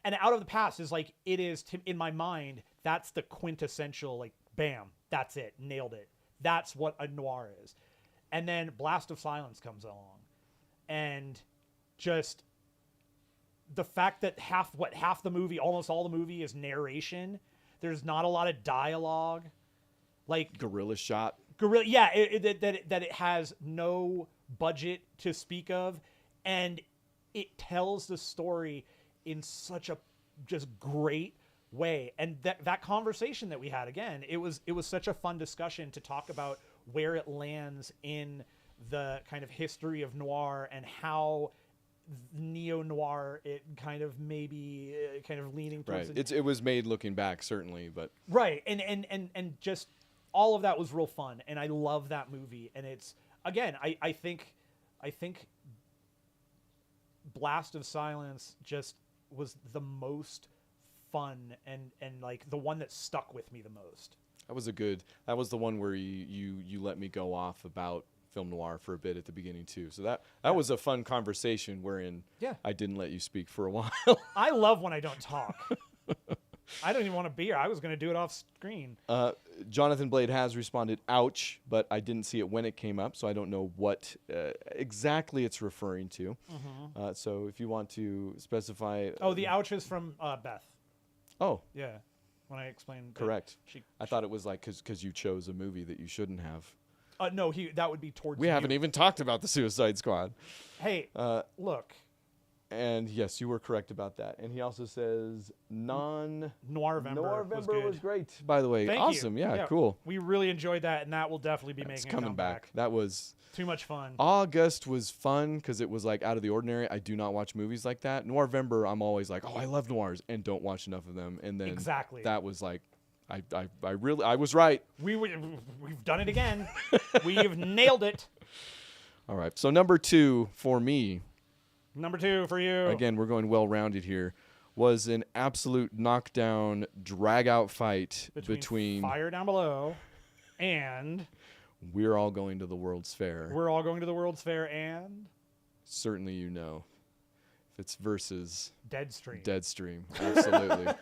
And Out of the Past is like, it is in my mind, that's the quintessential, like, bam, that's it, nailed it. That's what a noir is. And then Blast of Silence comes along, and just the fact that half the movie, almost all the movie, is narration. There's not a lot of dialogue, like Guerrilla shot. Yeah, that it has no budget to speak of, and it tells the story in such a just great way. And that conversation that we had, again, it was such a fun discussion to talk about where it lands in the kind of history of noir and how neo-noir it kind of maybe kind of leaning towards Right. It was made looking back, certainly, but right. And just all of that was real fun, and I love that movie. And it's, again, I think Blast of Silence just was the most fun and like the one that stuck with me the most. That was the one where you let me go off about film noir for a bit at the beginning too. So that was a fun conversation wherein I didn't let you speak for a while. I love when I don't talk. I don't even want to be here. I was going to do it off screen. Jonathan Blade has responded, ouch, but I didn't see it when it came up, so I don't know what exactly it's referring to. So if you want to specify... Oh, the ouch is from Beth. Oh. Yeah, when I explained... Correct. I thought it was like because you chose a movie that you shouldn't have. No, that would be towards We haven't even talked about the Suicide Squad. Hey, look. And yes, you were correct about that. And he also says Noirvember was great, by the way. Thank awesome. you. Yeah, cool. We really enjoyed that, and that will definitely be making coming a comeback. That was too much fun. August was fun because it was like out of the ordinary. I do not watch movies like that. Noirvember, I'm always like, oh, I love noirs, and don't watch enough of them. And then that was like, I was right. We've done it again. We've nailed it. All right. So number 2 for me. Number 2 for you. Again, we're going well-rounded here. Was an absolute knockdown, drag-out fight between Fire Down Below and We're All Going to the World's Fair. We're All Going to the World's Fair and certainly you know. If it's versus Deadstream. Deadstream, absolutely.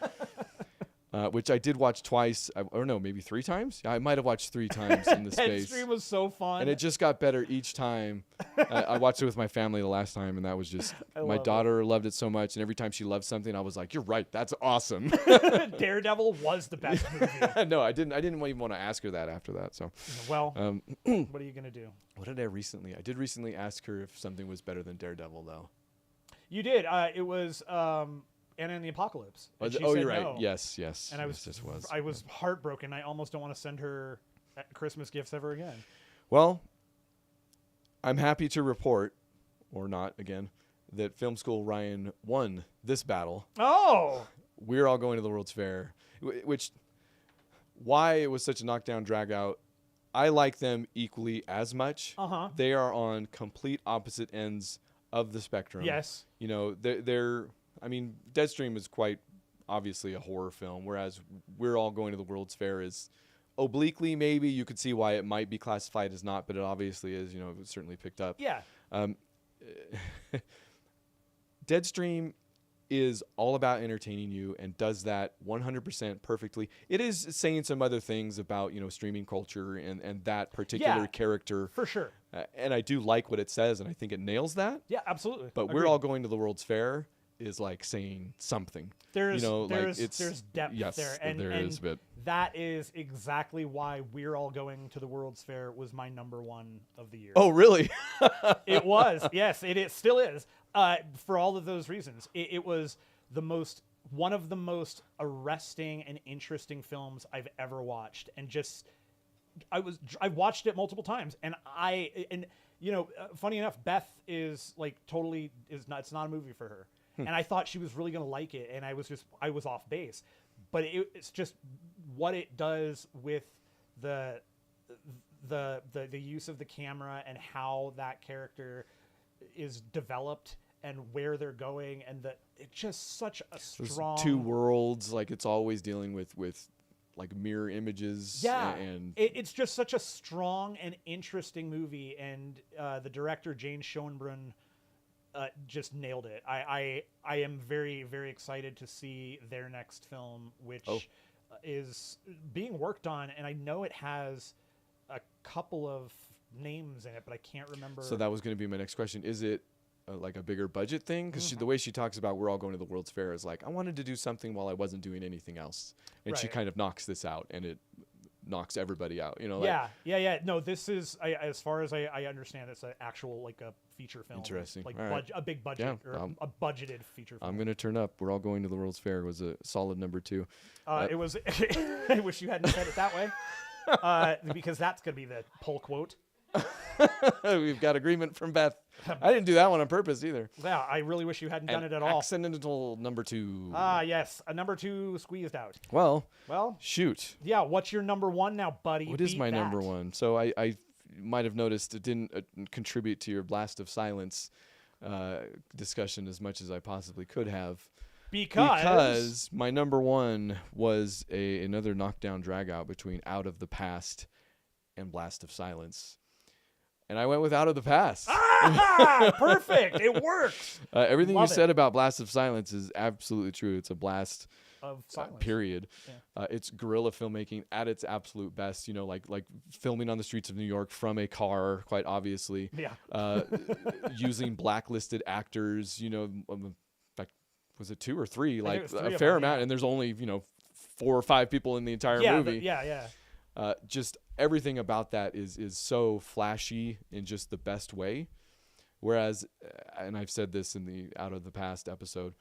Which I did watch twice, or no, maybe 3 times. I might have watched 3 times in the space. Deadstream was so fun, and it just got better each time. I watched it with my family the last time, and that was just my daughter loved it so much. And every time she loved something, I was like, "You're right, that's awesome." Daredevil was the best movie. No, I didn't even want to ask her that after that. So, well, what are you gonna do? What did I recently? I did recently ask her if something was better than Daredevil, though. You did. It was. Anna and the Apocalypse. And you're right. No. Yes. And I was heartbroken. I almost don't want to send her Christmas gifts ever again. Well, I'm happy to report, or not again, that Film School Ryan won this battle. Oh! We're All Going to the World's Fair, why it was such a knockdown, drag out. I like them equally as much. They are on complete opposite ends of the spectrum. Yes. You know, they're I mean, Deadstream is quite obviously a horror film, whereas We're All Going to the World's Fair is obliquely, maybe you could see why it might be classified as not, but it obviously is. You know, it was certainly picked up. Yeah. Deadstream is all about entertaining you and does that 100% perfectly. It is saying some other things about, you know, streaming culture and that particular character. For sure. And I do like what it says, and I think it nails that. Yeah, absolutely. But We're All Going to the World's Fair is like saying something. There's depth yes, there, and there is, but that is exactly why We're All Going to the World's Fair was my number 1 of the year. Oh, really? It was. Yes, it still is. For all of those reasons, it was one of the most arresting and interesting films I've ever watched, and just I watched it multiple times, and you know, funny enough, Beth is like it's not a movie for her. And I thought she was really going to like it, and I was off base. But it's just what it does with the use of the camera and how that character is developed and where they're going, and it's just such a strong... Those 2 worlds, like it's always dealing with like mirror images. Yeah, and it's just such a strong and interesting movie, and the director, Jane Schoenbrunn, just nailed it. I am very, very excited to see their next film, which is being worked on, and I know it has a couple of names in it, but I can't remember. So that was going to be my next question. Is it like a bigger budget thing? Because the way she talks about We're All Going to the World's Fair is like, I wanted to do something while I wasn't doing anything else. And she kind of knocks this out, and it knocks everybody out. You know? Like, yeah. No, this is, as far as I understand, it's an actual, like a feetor film. Interesting. Like right. a big budget, a budgeted feature film. I'm going to turn up. We're All Going to the World's Fair was a solid number 2. It was, I wish you hadn't said it that way. Because that's going to be the pull quote. We've got agreement from Beth. I didn't do that one on purpose either. Yeah, I really wish you hadn't done it at all. Accidental number 2. Yes, a number 2 squeezed out. Well, shoot. Yeah, what's your number 1 now, buddy? What is my number 1? So I might have noticed it didn't contribute to your blast of silence discussion as much as I possibly could have. Because my number one was another knockdown drag out between Out of the Past and Blast of Silence. And I went with Out of the Past. Perfect. It works. Everything Love you it. said about Blast of Silence is absolutely true. It's a blast. Of silence. Period. Yeah. It's guerrilla filmmaking at its absolute best. You know, like filming on the streets of New York from a car, quite obviously. Yeah. Using blacklisted actors. You know, in fact, was it 2 or 3? think Like it was 3 a of fair them, amount, yeah. and there's only 4 or 5 people in the entire movie. Yeah. Just everything about that is so flashy in just the best way. Whereas, and I've said this in the Out of the Past episode,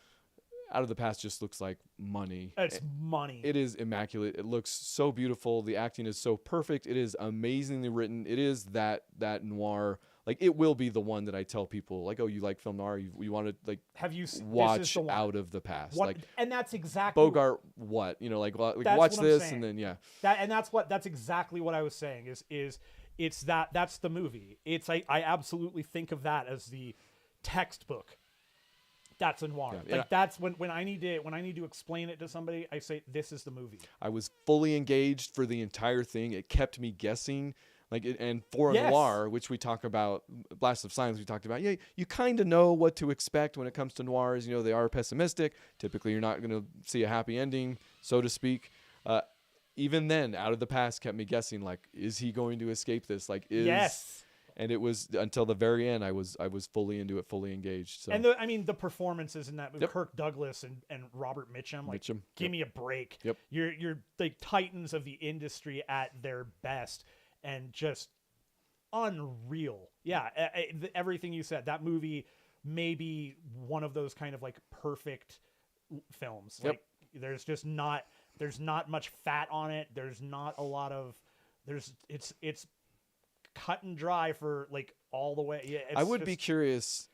Out of the Past just looks like money. It's money. It is immaculate. It looks so beautiful. The acting is so perfect. It is amazingly written. It is that noir. Like, it will be the one that I tell people, like, oh, you like film noir? You want to, like, Have you watch this is the one. Out of the Past. What, Like, and that's exactly Bogart, what? You know, like That's watch what I'm this saying. and then, yeah. That's exactly what I was saying is it's that's the movie. It's I absolutely think of that as the textbook. That's a noir. Yeah, Like, that's when I need to explain it to somebody, I say this is the movie. I was fully engaged for the entire thing. It kept me guessing. And for a Yes. noir, which we talk about, Blast of Silence, we talked about, yeah, you kind of know what to expect when it comes to noirs. You know, they are pessimistic. Typically, you're not going to see a happy ending, so to speak. Even then, Out of the Past kept me guessing, like, is he going to escape this? Like, Yes. And it was until the very end, I was fully into it, fully engaged. So. And the performances in that movie, Yep. Kirk Douglas and Robert Mitchum, like, Mitchum, give yep. me a break. Yep. You're the titans of the industry at their best, and just unreal. Yeah, everything you said. That movie may be one of those kind of like perfect films. Yep. Like, there's not much fat on it. There's not a lot of it's cut and dry for like all the way. Yeah, I would be curious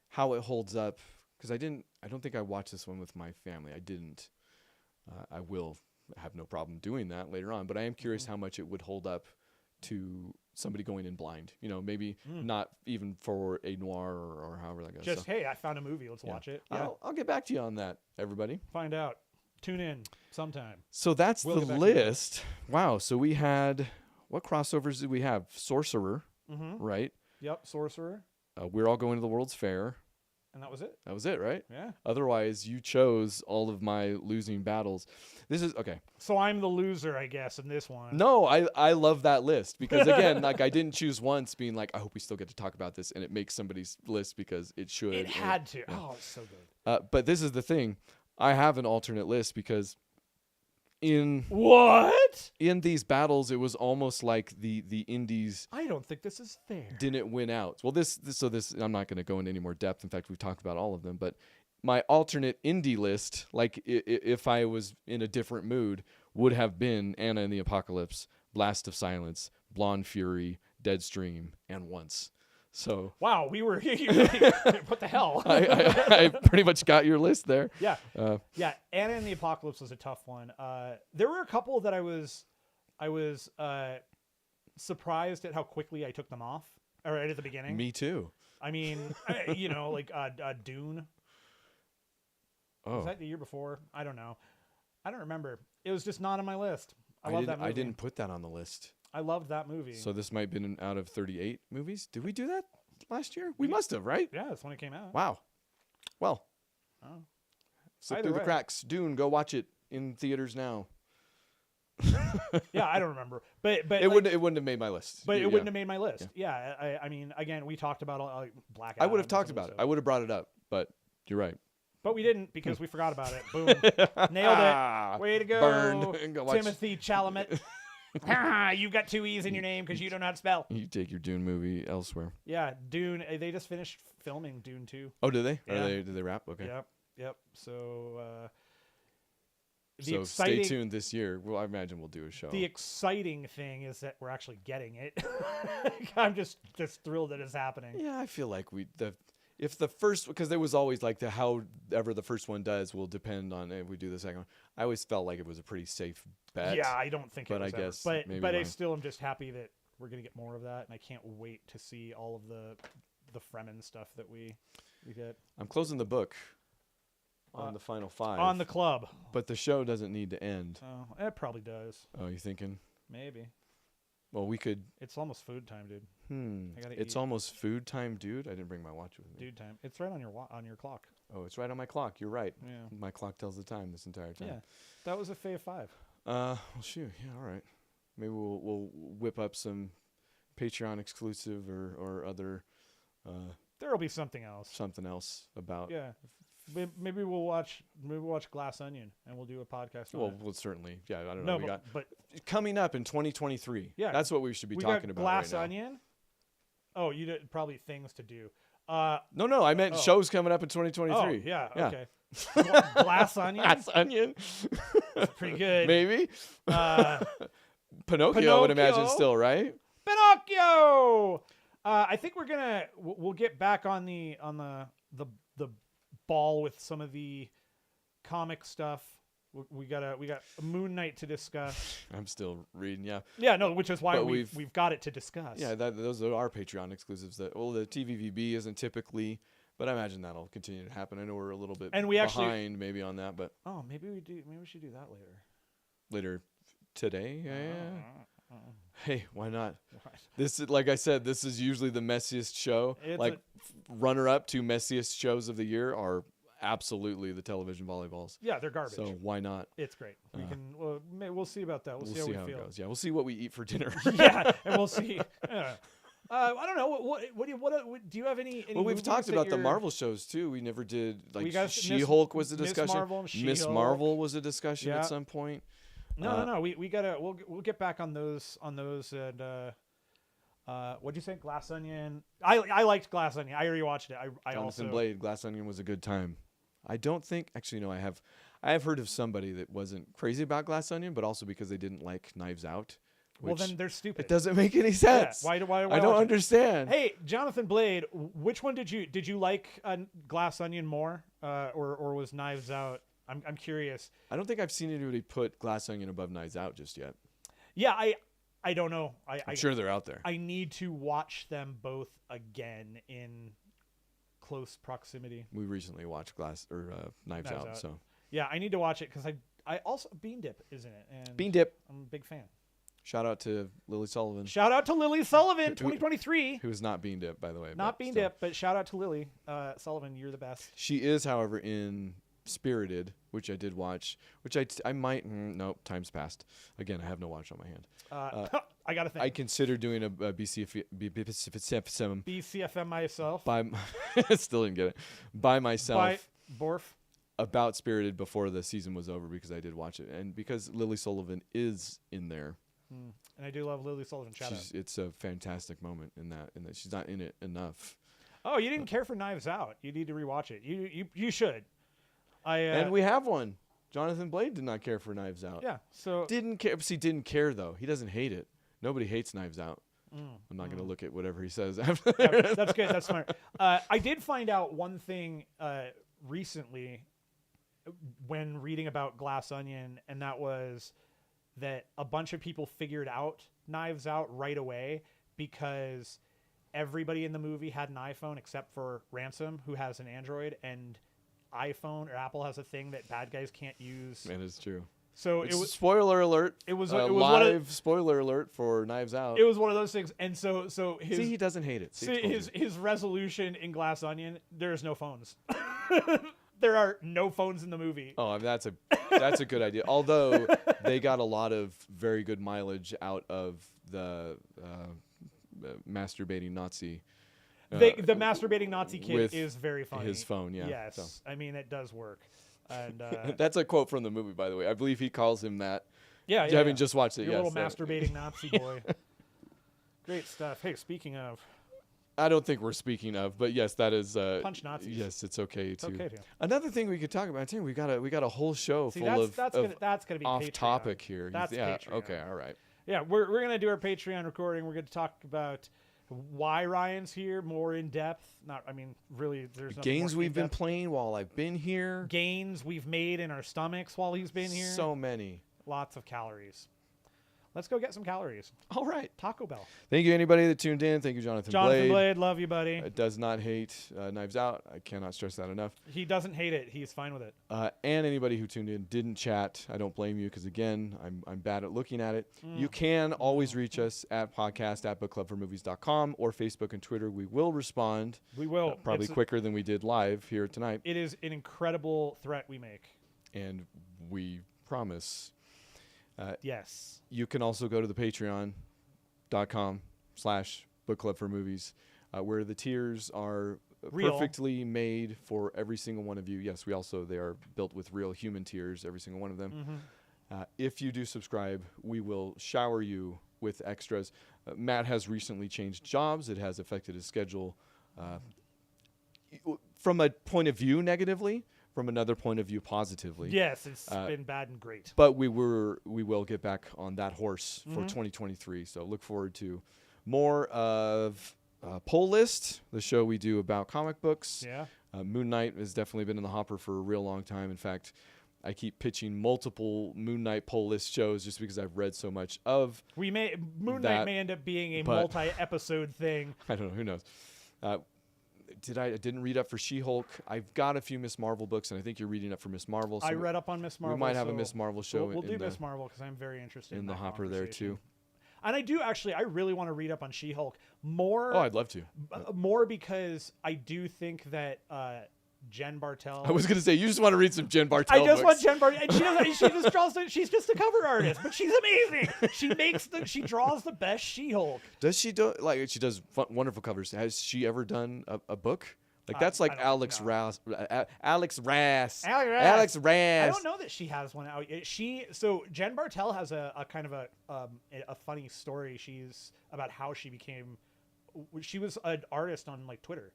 how it holds up, because I don't think I watched this one with my family. I didn't. I will have no problem doing that later on, but I am curious how much it would hold up to somebody going in blind. You know, maybe not even for a noir or however that goes. just So, hey, I found a movie. Let's watch it. Yeah, I'll get back to you on that, everybody. find out. Tune in sometime. So that's We'll the get back to you. list. Wow. So we had, what crossovers did we have? Sorcerer, Mm-hmm. right? Yep, Sorcerer, We're All Going to the World's Fair. and that was it. That was it, right? Yeah. Otherwise, you chose all of my losing battles. This is okay. So I'm the loser, I guess, in this one. No, I love that list because, again, like, I didn't choose once being like, I hope we still get to talk about this, and it makes somebody's list because it should. It and had to. yeah. Oh, it's so good. But this is the thing. I have an alternate list because in What? these battles, it was almost like the indies I don't think this is fair. didn't win out. Well, this I'm not going to go into any more depth. In fact, we've talked about all of them, but my alternate indie list, like if I was in a different mood, would have been Anna and the Apocalypse, Blast of Silence, Blonde Fury, Deadstream, and Once. So Wow, we were what the hell? I pretty much got your list there. Yeah. Yeah, Anna and the Apocalypse was a tough one. There were a couple that I was surprised at how quickly I took them off right at the beginning. Me too. I mean, like Dune. Oh, Was that the year before? I don't know. I don't remember. It was just not on my list. I love that movie. I didn't put that on the list. I loved that movie. So this might have been out of 38 movies. Did we do that last year? We must have, right? yeah, that's when it came out. Wow. Well, Oh. slip Either through the way. cracks. Dune, go watch it in theaters now. Yeah, I don't remember, but It wouldn't have made my list. But Yeah, it wouldn't have made my list. Yeah, I mean, again, we talked about Black. I would have Adam talked and about it. so- I would have brought it up, but you're right. But we didn't because we forgot about it. Boom, nailed it. Way to go, Burned. And go watch- Timothy Chalamet. You got 2 E's in your name because you don't know how to spell. You take your Dune movie elsewhere. Yeah, Dune. They just finished filming Dune 2. Oh, did they? Yeah. Did they wrap? Okay. Yep. So the So exciting, stay tuned this year. Well, I imagine we'll do a show. The exciting thing is that we're actually getting it. I'm just thrilled that it's happening. Yeah, I feel like if the first, because there was always like however the first one does will depend on if we do the second one. I always felt like it was a pretty safe bet. Yeah, I don't think it but was I ever. guess But maybe I mine. still am just happy that we're gonna get more of that, and I can't wait to see all of the Fremen stuff that we get. I'm closing the book on the final 5. on the club. But the show doesn't need to end. Oh, it probably does. Oh, you thinking? Maybe. Well, we could. It's almost food time, dude. I gotta It's eat. almost food time, dude. I didn't bring my watch with me. Dude time. It's right on your clock. Oh, it's right on my clock. You're right. Yeah. My clock tells the time this entire time. Yeah. That was a Fave 5. Well, shoot. Yeah, all right. Maybe we'll whip up some Patreon exclusive or other There'll be something else. something else about. Yeah. Maybe we'll watch Glass Onion and we'll do a podcast on Well, it. we'll certainly. Yeah, I don't know. No, We but coming up in 2023. Yeah, that's what we should be we talking got about Glass right now. Onion. Oh, you did probably things to do. No, I meant shows coming up in 2023. Oh, yeah. Yeah. Okay. Glass Onion. Glass Onion. That's pretty good. Maybe. Uh, Pinocchio, I would imagine Pinocchio. still, right? Pinocchio. I think we'll get back on the ball with some of the comic stuff. We got Moon Knight to discuss. I'm still reading, yeah. Yeah, no, which is why But we've got it to discuss. Yeah, those are our Patreon exclusives. The TVVB isn't typically, but I imagine that'll continue to happen. I know we're a little bit And we actually- behind maybe on that, but Oh, maybe we should do that later. later today, yeah. Uh, Hey, why not? What? This is, like I said, this is usually the messiest show. It's like runner-up to messiest shows of the year are absolutely the television volleyballs. Yeah, they're garbage. So why not? It's great. We'll see about that. We'll see how we it feel. goes. Yeah, we'll see what we eat for dinner. Yeah, and we'll see. I don't know. What do you have any Well, we've movies talked that about the you're- Marvel shows too. We never did We like got She-Hulk was a Miss discussion. Marvel and Miss She-Hulk. Marvel was a discussion Yeah. at some point. No. We gotta. We'll get back on those. And what'd you say? Glass Onion. I liked Glass Onion. I already watched it. I Jonathan also. Blade, Glass Onion was a good time. I don't think actually no. I have heard of somebody that wasn't crazy about Glass Onion, but also because they didn't like Knives Out. Well, which then they're stupid. it doesn't make any Yeah, sense. why I watch don't it? understand. Hey, Jonathan Blade. Which one did you like? Glass Onion more, or was Knives Out? I'm curious. I don't think I've seen anybody put Glass Onion above Knives Out just yet. Yeah, I don't know. I'm sure they're out there. I need to watch them both again in close proximity. We recently watched Knives Out, so Yeah, I need to watch it because I also Bean Dip is in it, and Bean Dip. I'm a big fan. Shout out to Lily Sullivan, Shout out to Lily Sullivan, Who- 2023. who is not Bean Dip, by the way. Not but Bean still. Dip, but shout out to Lily Sullivan. You're the best. She is, however, in Spirited, which I did watch, which I might. Nope, time's passed. Again, I have no watch on my hand. I got to think. I consider doing a BCFM BCFM myself. by still didn't get it by myself By Borf. about Spirited before the season was over because I did watch it and because Lily Sullivan is in there. And I do love Lily Sullivan. Shout out. It's a fantastic moment in that she's not in it enough. Oh, you didn't care for Knives Out. You need to rewatch it. You should. And we have one. Jonathan Blade did not care for Knives Out. Yeah. So Didn't care. He didn't care though. He doesn't hate it. Nobody hates Knives Out. I'm not going to look at whatever he says after. that's good. That's smart. I did find out one thing recently when reading about Glass Onion, and that was that a bunch of people figured out Knives Out right away because everybody in the movie had an iPhone except for Ransom, who has an Android, and iPhone or Apple has a thing that bad guys can't use. That is true. So It's it was spoiler alert. it was live one of, spoiler alert for Knives Out. it was one of those things, and so his See, he doesn't hate it. See, so told you. his resolution in Glass Onion, there's no phones. There are no phones in the movie. Oh, I mean, that's a good idea. Although they got a lot of very good mileage out of the masturbating Nazi. The masturbating Nazi kid with is very funny. his phone, yeah, Yes, so. I mean it does work. And That's a quote from the movie, by the way. I believe he calls him that. yeah, Having just watched it, your yes. little masturbating Nazi boy. Great stuff. Hey, speaking of, I don't think we're speaking of, but yes, that is. Punch Nazis. Yes, it's okay it's to. okay to. Another thing we could talk about too. We got a whole show See, full that's of gonna be off Patreon. topic here. That's yeah. Patreon. Okay. All right. Yeah, we're gonna do our Patreon recording. We're gonna talk about why Ryan's here more in depth. Not, I mean, really, there's nothing Games more we've been in-depth. playing while I've been here. Gains we've made in our stomachs while he's been here. So many. Lots of calories. Let's go get some calories. All right. Taco Bell. Thank you, anybody that tuned in. Thank you, Jonathan Blade, love you, buddy. Does not hate Knives Out. I cannot stress that enough. He doesn't hate it. He's fine with it. And anybody who tuned in didn't chat, I don't blame you because, again, I'm bad at looking at it. You can always reach us at podcast@bookclubformovies.com or Facebook and Twitter. We will respond. We will. Probably quicker than we did live here tonight. It is an incredible threat we make. And we promise. Yes. You can also go to the patreon.com/bookclubformovies where the tiers are Real. perfectly made for every single one of you. Yes, they are built with real human tiers, every single one of them. If you do subscribe, we will shower you with extras. Matt has recently changed jobs. It has affected his schedule from a point of view negatively, from another point of view positively. Yes, it's been bad and great. But we will get back on that horse for 2023. So look forward to more of Poll List, the show we do about comic books. Yeah. Moon Knight has definitely been in the hopper for a real long time. In fact, I keep pitching multiple Moon Knight Poll List shows just because I've read so much of. Moon Knight that, may end up being a but- multi-episode thing. I don't know. Who knows? I didn't read up for She-Hulk. I've got a few Miss Marvel books, and I think you're reading up for Miss Marvel. So I read up on Miss Marvel. We might have a so Miss Marvel show. We'll do Miss Marvel because I'm very interested in the that hopper there conversation. too. And I really want to read up on She-Hulk more. Oh, I'd love to. More because I do think that Jen Bartel. I was gonna say you just want to read some Jen Bartel. I just want books. Jen Bartel, and she just draws. She's just a cover artist, but she's amazing. She draws the best She-Hulk. Does she do she does wonderful covers? Has she ever done a book? Like that's like I don't Alex know. Rass. Alex Rass. Alex Alex I Rass. don't know that she has one out. So Jen Bartel has a kind of a funny story. She's about how she became. She was an artist on like Twitter.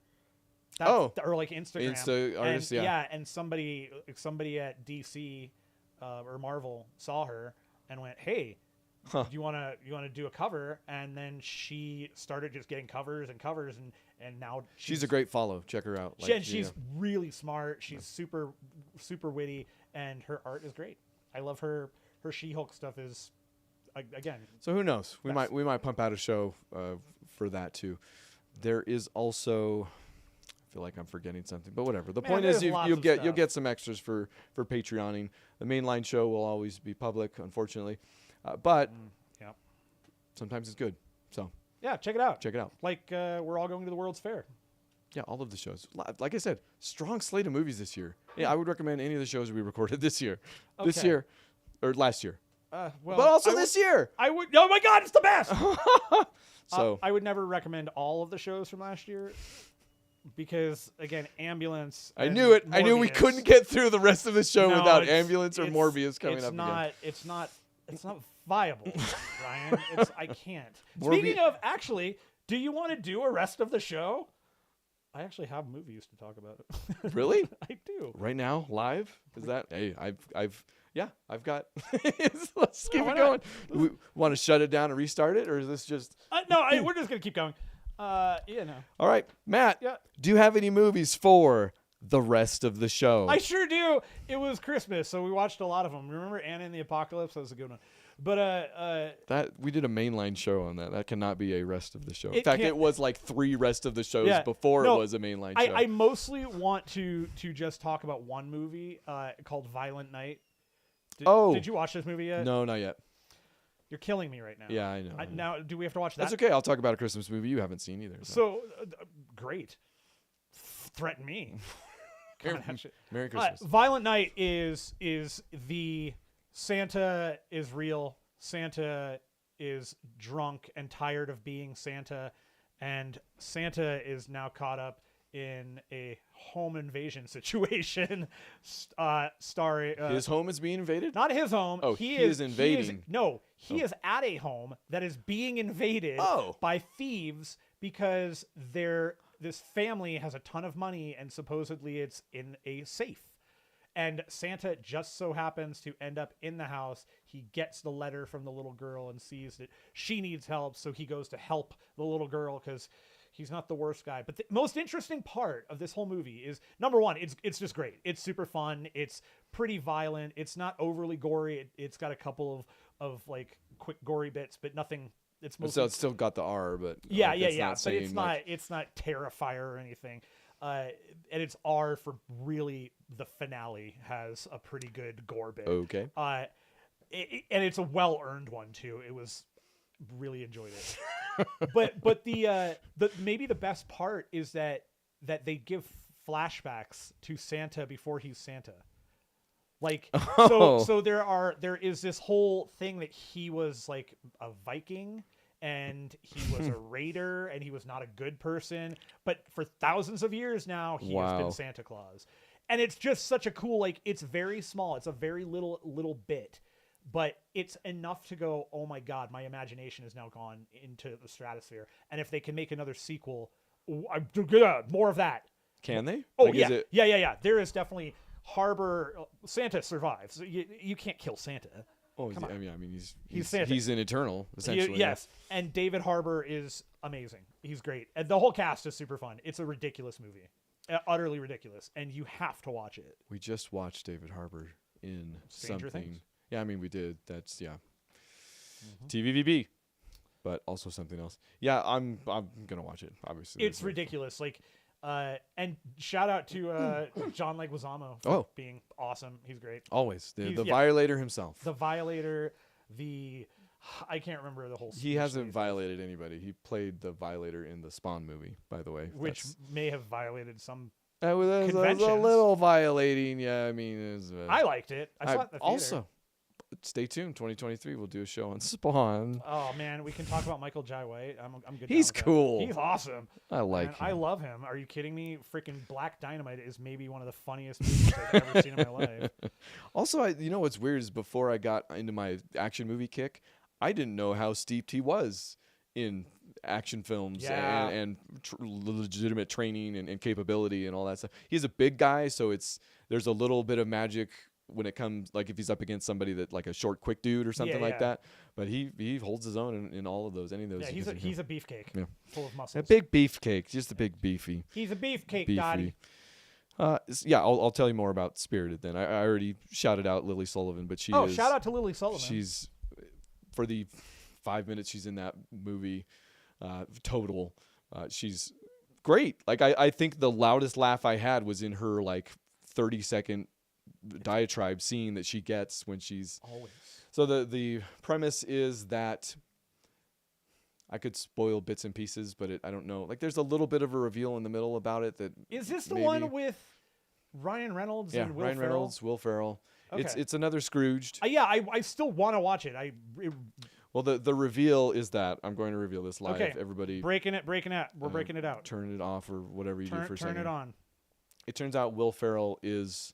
Or like Instagram. Insta artist, and, yeah. and somebody at DC or Marvel saw her and went, "Hey, do you want to do a cover?" And then she started just getting covers and now She's a great follow. Check her out. She's really smart. She's super witty, and her art is great. I love her. Her She-Hulk stuff is, again. So who knows? We might pump out a show for that too. There is also, I feel like I'm forgetting something, but whatever. The point is you'll get some extras for Patreoning. The mainline show will always be public, unfortunately, but Yeah. sometimes it's good. So Yeah, check it out. check it out. Like we're all going to the World's Fair. Yeah, all of the shows. Like I said, strong slate of movies this year. Yeah, I would recommend any of the shows we recorded this year. This Okay. year, or last year. Well, But also this year. I would. Oh my God, it's the best. So I would never recommend all of the shows from last year because again, Ambulance. I and knew it. I knew we Morbius. couldn't get through the rest of the show No, without it's- Ambulance or it's- Morbius coming up again. It's not viable, Ryan. I can't. Morbi- Speaking of, actually, do you want to do a rest of the show? I actually have movies to talk about. Really? I do. Right now, live? Is that? Hey, I've got. Let's keep why it not? going. We want to shut it down and restart it, or is this just? No, we're just gonna keep going. No. All right, Matt. Yeah. Do you have any movies for the rest of the show? I sure do. It was Christmas, so we watched a lot of them. Remember Anna and the Apocalypse? That was a good one. But that we did a mainline show on that. That cannot be a rest of the show. In It fact, can't- it was like 3 rest of the shows Yeah. before No, it was a mainline show. I mostly want to just talk about one movie called Violent Night. Did you watch this movie yet? No, not yet. You're killing me right now. Yeah, I know. Now, do we have to watch that? That's okay. I'll talk about a Christmas movie you haven't seen either. So, great. Threaten me. Come on, that shit. Merry Christmas. Violent Night is the Santa is real. Santa is drunk and tired of being Santa, and Santa is now caught up in a home invasion situation. Starring His home is being invaded? not his home. Oh, he is invading. He is at a home that is being invaded Oh. by thieves because this family has a ton of money and supposedly it's in a safe. And Santa just so happens to end up in the house. He gets the letter from the little girl and sees that she needs help, so he goes to help the little girl because he's not the worst guy. But the most interesting part of this whole movie is, number one, it's just great. It's super fun. It's pretty violent. It's not overly gory. It's got a couple of like quick gory bits, but nothing. It's So mostly it's still got the R, but yeah, like, yeah, it's yeah. not But saying, it's like, not Terrifier or anything. And it's R for really the finale has a pretty good gore bit. okay. And it's a well earned one too. It was really enjoyed it. but the maybe the best part is that they give flashbacks to Santa before he's Santa. Like so there is this whole thing that he was like a Viking and he was a raider and he was not a good person, but for thousands of years now he has been Santa Claus. And it's just such a cool, like, it's very small. It's a very little bit, but it's enough to go, oh my God, my imagination has now gone into the stratosphere. And if they can make another sequel, more of that. Can they? Oh, Like, yeah. is it, Yeah. There is definitely Harbor. Santa survives. You can't kill Santa. oh, Come on. I mean, He's Santa. he's an Eternal, essentially. Yes. And David Harbour is amazing. He's great. And the whole cast is super fun. It's a ridiculous movie. Utterly ridiculous. And you have to watch it. We just watched David Harbour in Stranger something. Things? Yeah, I mean, we did. That's, yeah. TVVB, but also something else. Yeah, I'm gonna watch it. Obviously, It's ridiculous. Like, and shout out to John Leguizamo for Oh. being awesome. He's great. Always the He's- yeah. violator himself. The Violator, I can't remember the whole. He speech hasn't that violated anybody. He played the violator in the Spawn movie, by the way. which may have violated some. that was a conventions. little violating. Yeah, I mean, it was, I liked it. I saw it in the theater. also. Stay tuned. 2023, we'll do a show on Spawn. Oh man, we can talk about Michael Jai White. I'm good. He's down with that. cool. He's awesome. I like Man, him. I love him. Are you kidding me? Freaking Black Dynamite is maybe one of the funniest movies I've ever seen in my life. Also, you know what's weird is before I got into my action movie kick, I didn't know how steeped he was in action films Yeah. and legitimate training and capability and all that stuff. He's a big guy, so there's a little bit of magic when it comes, like if he's up against somebody that like a short, quick dude or something like yeah. that. But he holds his own in all of those, any of those. Yeah, you can he's a beefcake, Yeah. full of muscles. a big beefcake, just a big beefy. He's a beefcake, Beefy. Daddy. Yeah, I'll tell you more about Spirited then. I already shouted out Lily Sullivan, but she is, Shout out to Lily Sullivan. she's for the 5 minutes she's in that movie total, she's great. Like I think the loudest laugh I had was in her like 30-second diatribe scene that she gets when she's always. so the premise is that I could spoil bits and pieces, but I don't know. Like, there's a little bit of a reveal in the middle about it that Is this the maybe- one with Ryan Reynolds yeah, and Will Ryan Ferrell? Reynolds, Will Ferrell. It's Okay. it's another Scrooged. I still want to watch it. Well, the reveal is that I'm going to reveal this live. Okay. Everybody Breaking it out. We're breaking it out. turn it off or whatever you do for a Turn second. it on. It turns out Will Ferrell is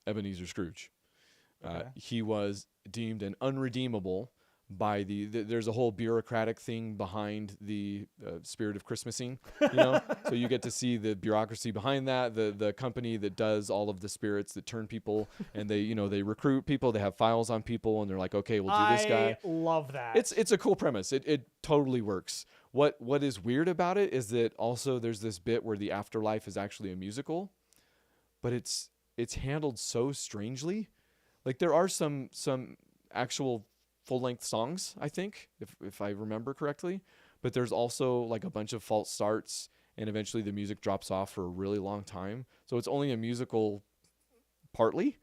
Ebenezer Scrooge. Okay. He was deemed an unredeemable by there's a whole bureaucratic thing behind the Spirit of Christmasing, you know. So you get to see the bureaucracy behind that, the company that does all of the spirits that turn people, and they recruit people, they have files on people, and they're like, okay, we'll do this guy. I love that. It's a cool premise. It totally works. What is weird about it is that also there's this bit where the afterlife is actually a musical, but it's handled so strangely. Like, there are some actual full-length songs, I think, if I remember correctly, but there's also like a bunch of false starts, and eventually the music drops off for a really long time. So it's only a musical partly.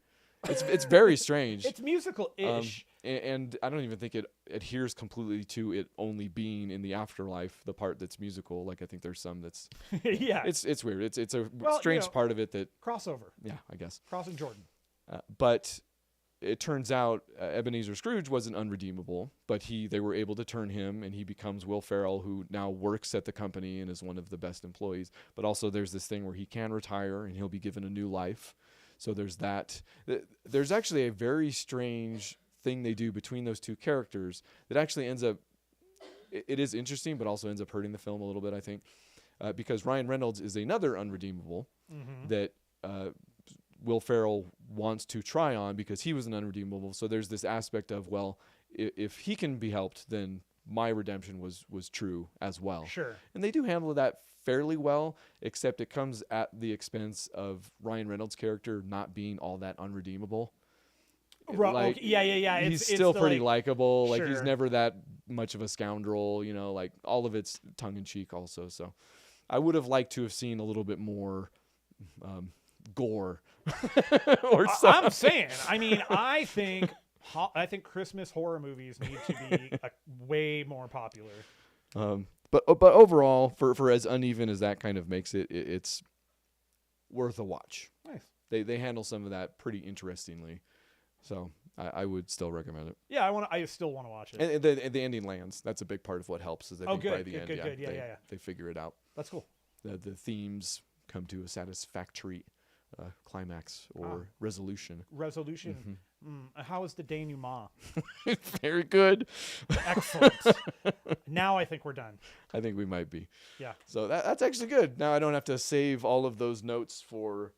It's very strange. It's musical-ish. And I don't even think it adheres completely to it only being in the afterlife, the part that's musical. Like, I think there's some that's Yeah. it's weird. It's a Well, strange part of it that, crossover. yeah, I guess. Crossing Jordan. But it turns out Ebenezer Scrooge wasn't unredeemable, but they were able to turn him, and he becomes Will Ferrell, who now works at the company and is one of the best employees. But also there's this thing where he can retire and he'll be given a new life. So there's that. There's actually a very strange thing they do between those two characters that actually ends up, it is interesting, but also ends up hurting the film a little bit, I think, because Ryan Reynolds is another unredeemable that Will Ferrell wants to try on because he was an unredeemable. So there's this aspect of, well, if he can be helped, then my redemption was true as well. Sure. And they do handle that fairly well, except it comes at the expense of Ryan Reynolds' character not being all that unredeemable. Like, okay, yeah. he's It's still the, pretty like, likable. Like, he's sure. never that much of a scoundrel. You know, like all of it's tongue in cheek also. So, I would have liked to have seen a little bit more gore or something. I'm saying. I mean, I think Christmas horror movies need to be way more popular. But overall, for as uneven as that kind of makes it, it's worth a watch. Nice. They handle some of that pretty interestingly, so I would still recommend it. Yeah, I still want to watch it. And the ending lands. That's a big part of what helps. Is I think by the end, they figure it out. That's cool. The themes come to a satisfactory climax or resolution. Resolution. How is the denouement? Very good. Excellent. Now I think we're done. I think we might be. Yeah. So that's actually good. Now I don't have to save all of those notes for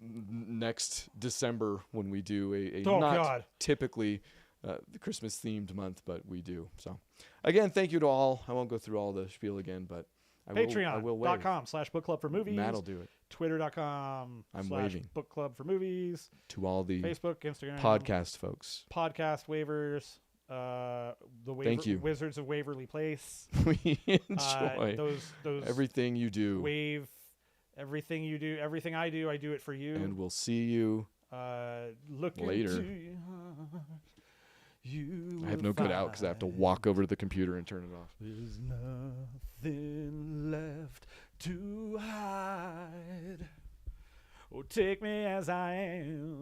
next December when we do a not typically the Christmas themed month, but we do. So again, thank you to all. I won't go through all the spiel again, but Patreon.com/bookclubformovies. Matt'll do it. Twitter.com/book club for movies. To all the Facebook, Instagram, podcast folks. Podcast waivers. Thank you. Wizards of Waverly Place. We enjoy those everything you do. Wave everything you do, everything I do it for you. And we'll see you later. I have no good out because I have to walk over to the computer and turn it off. There's nothing left to hide. Oh, take me as I am.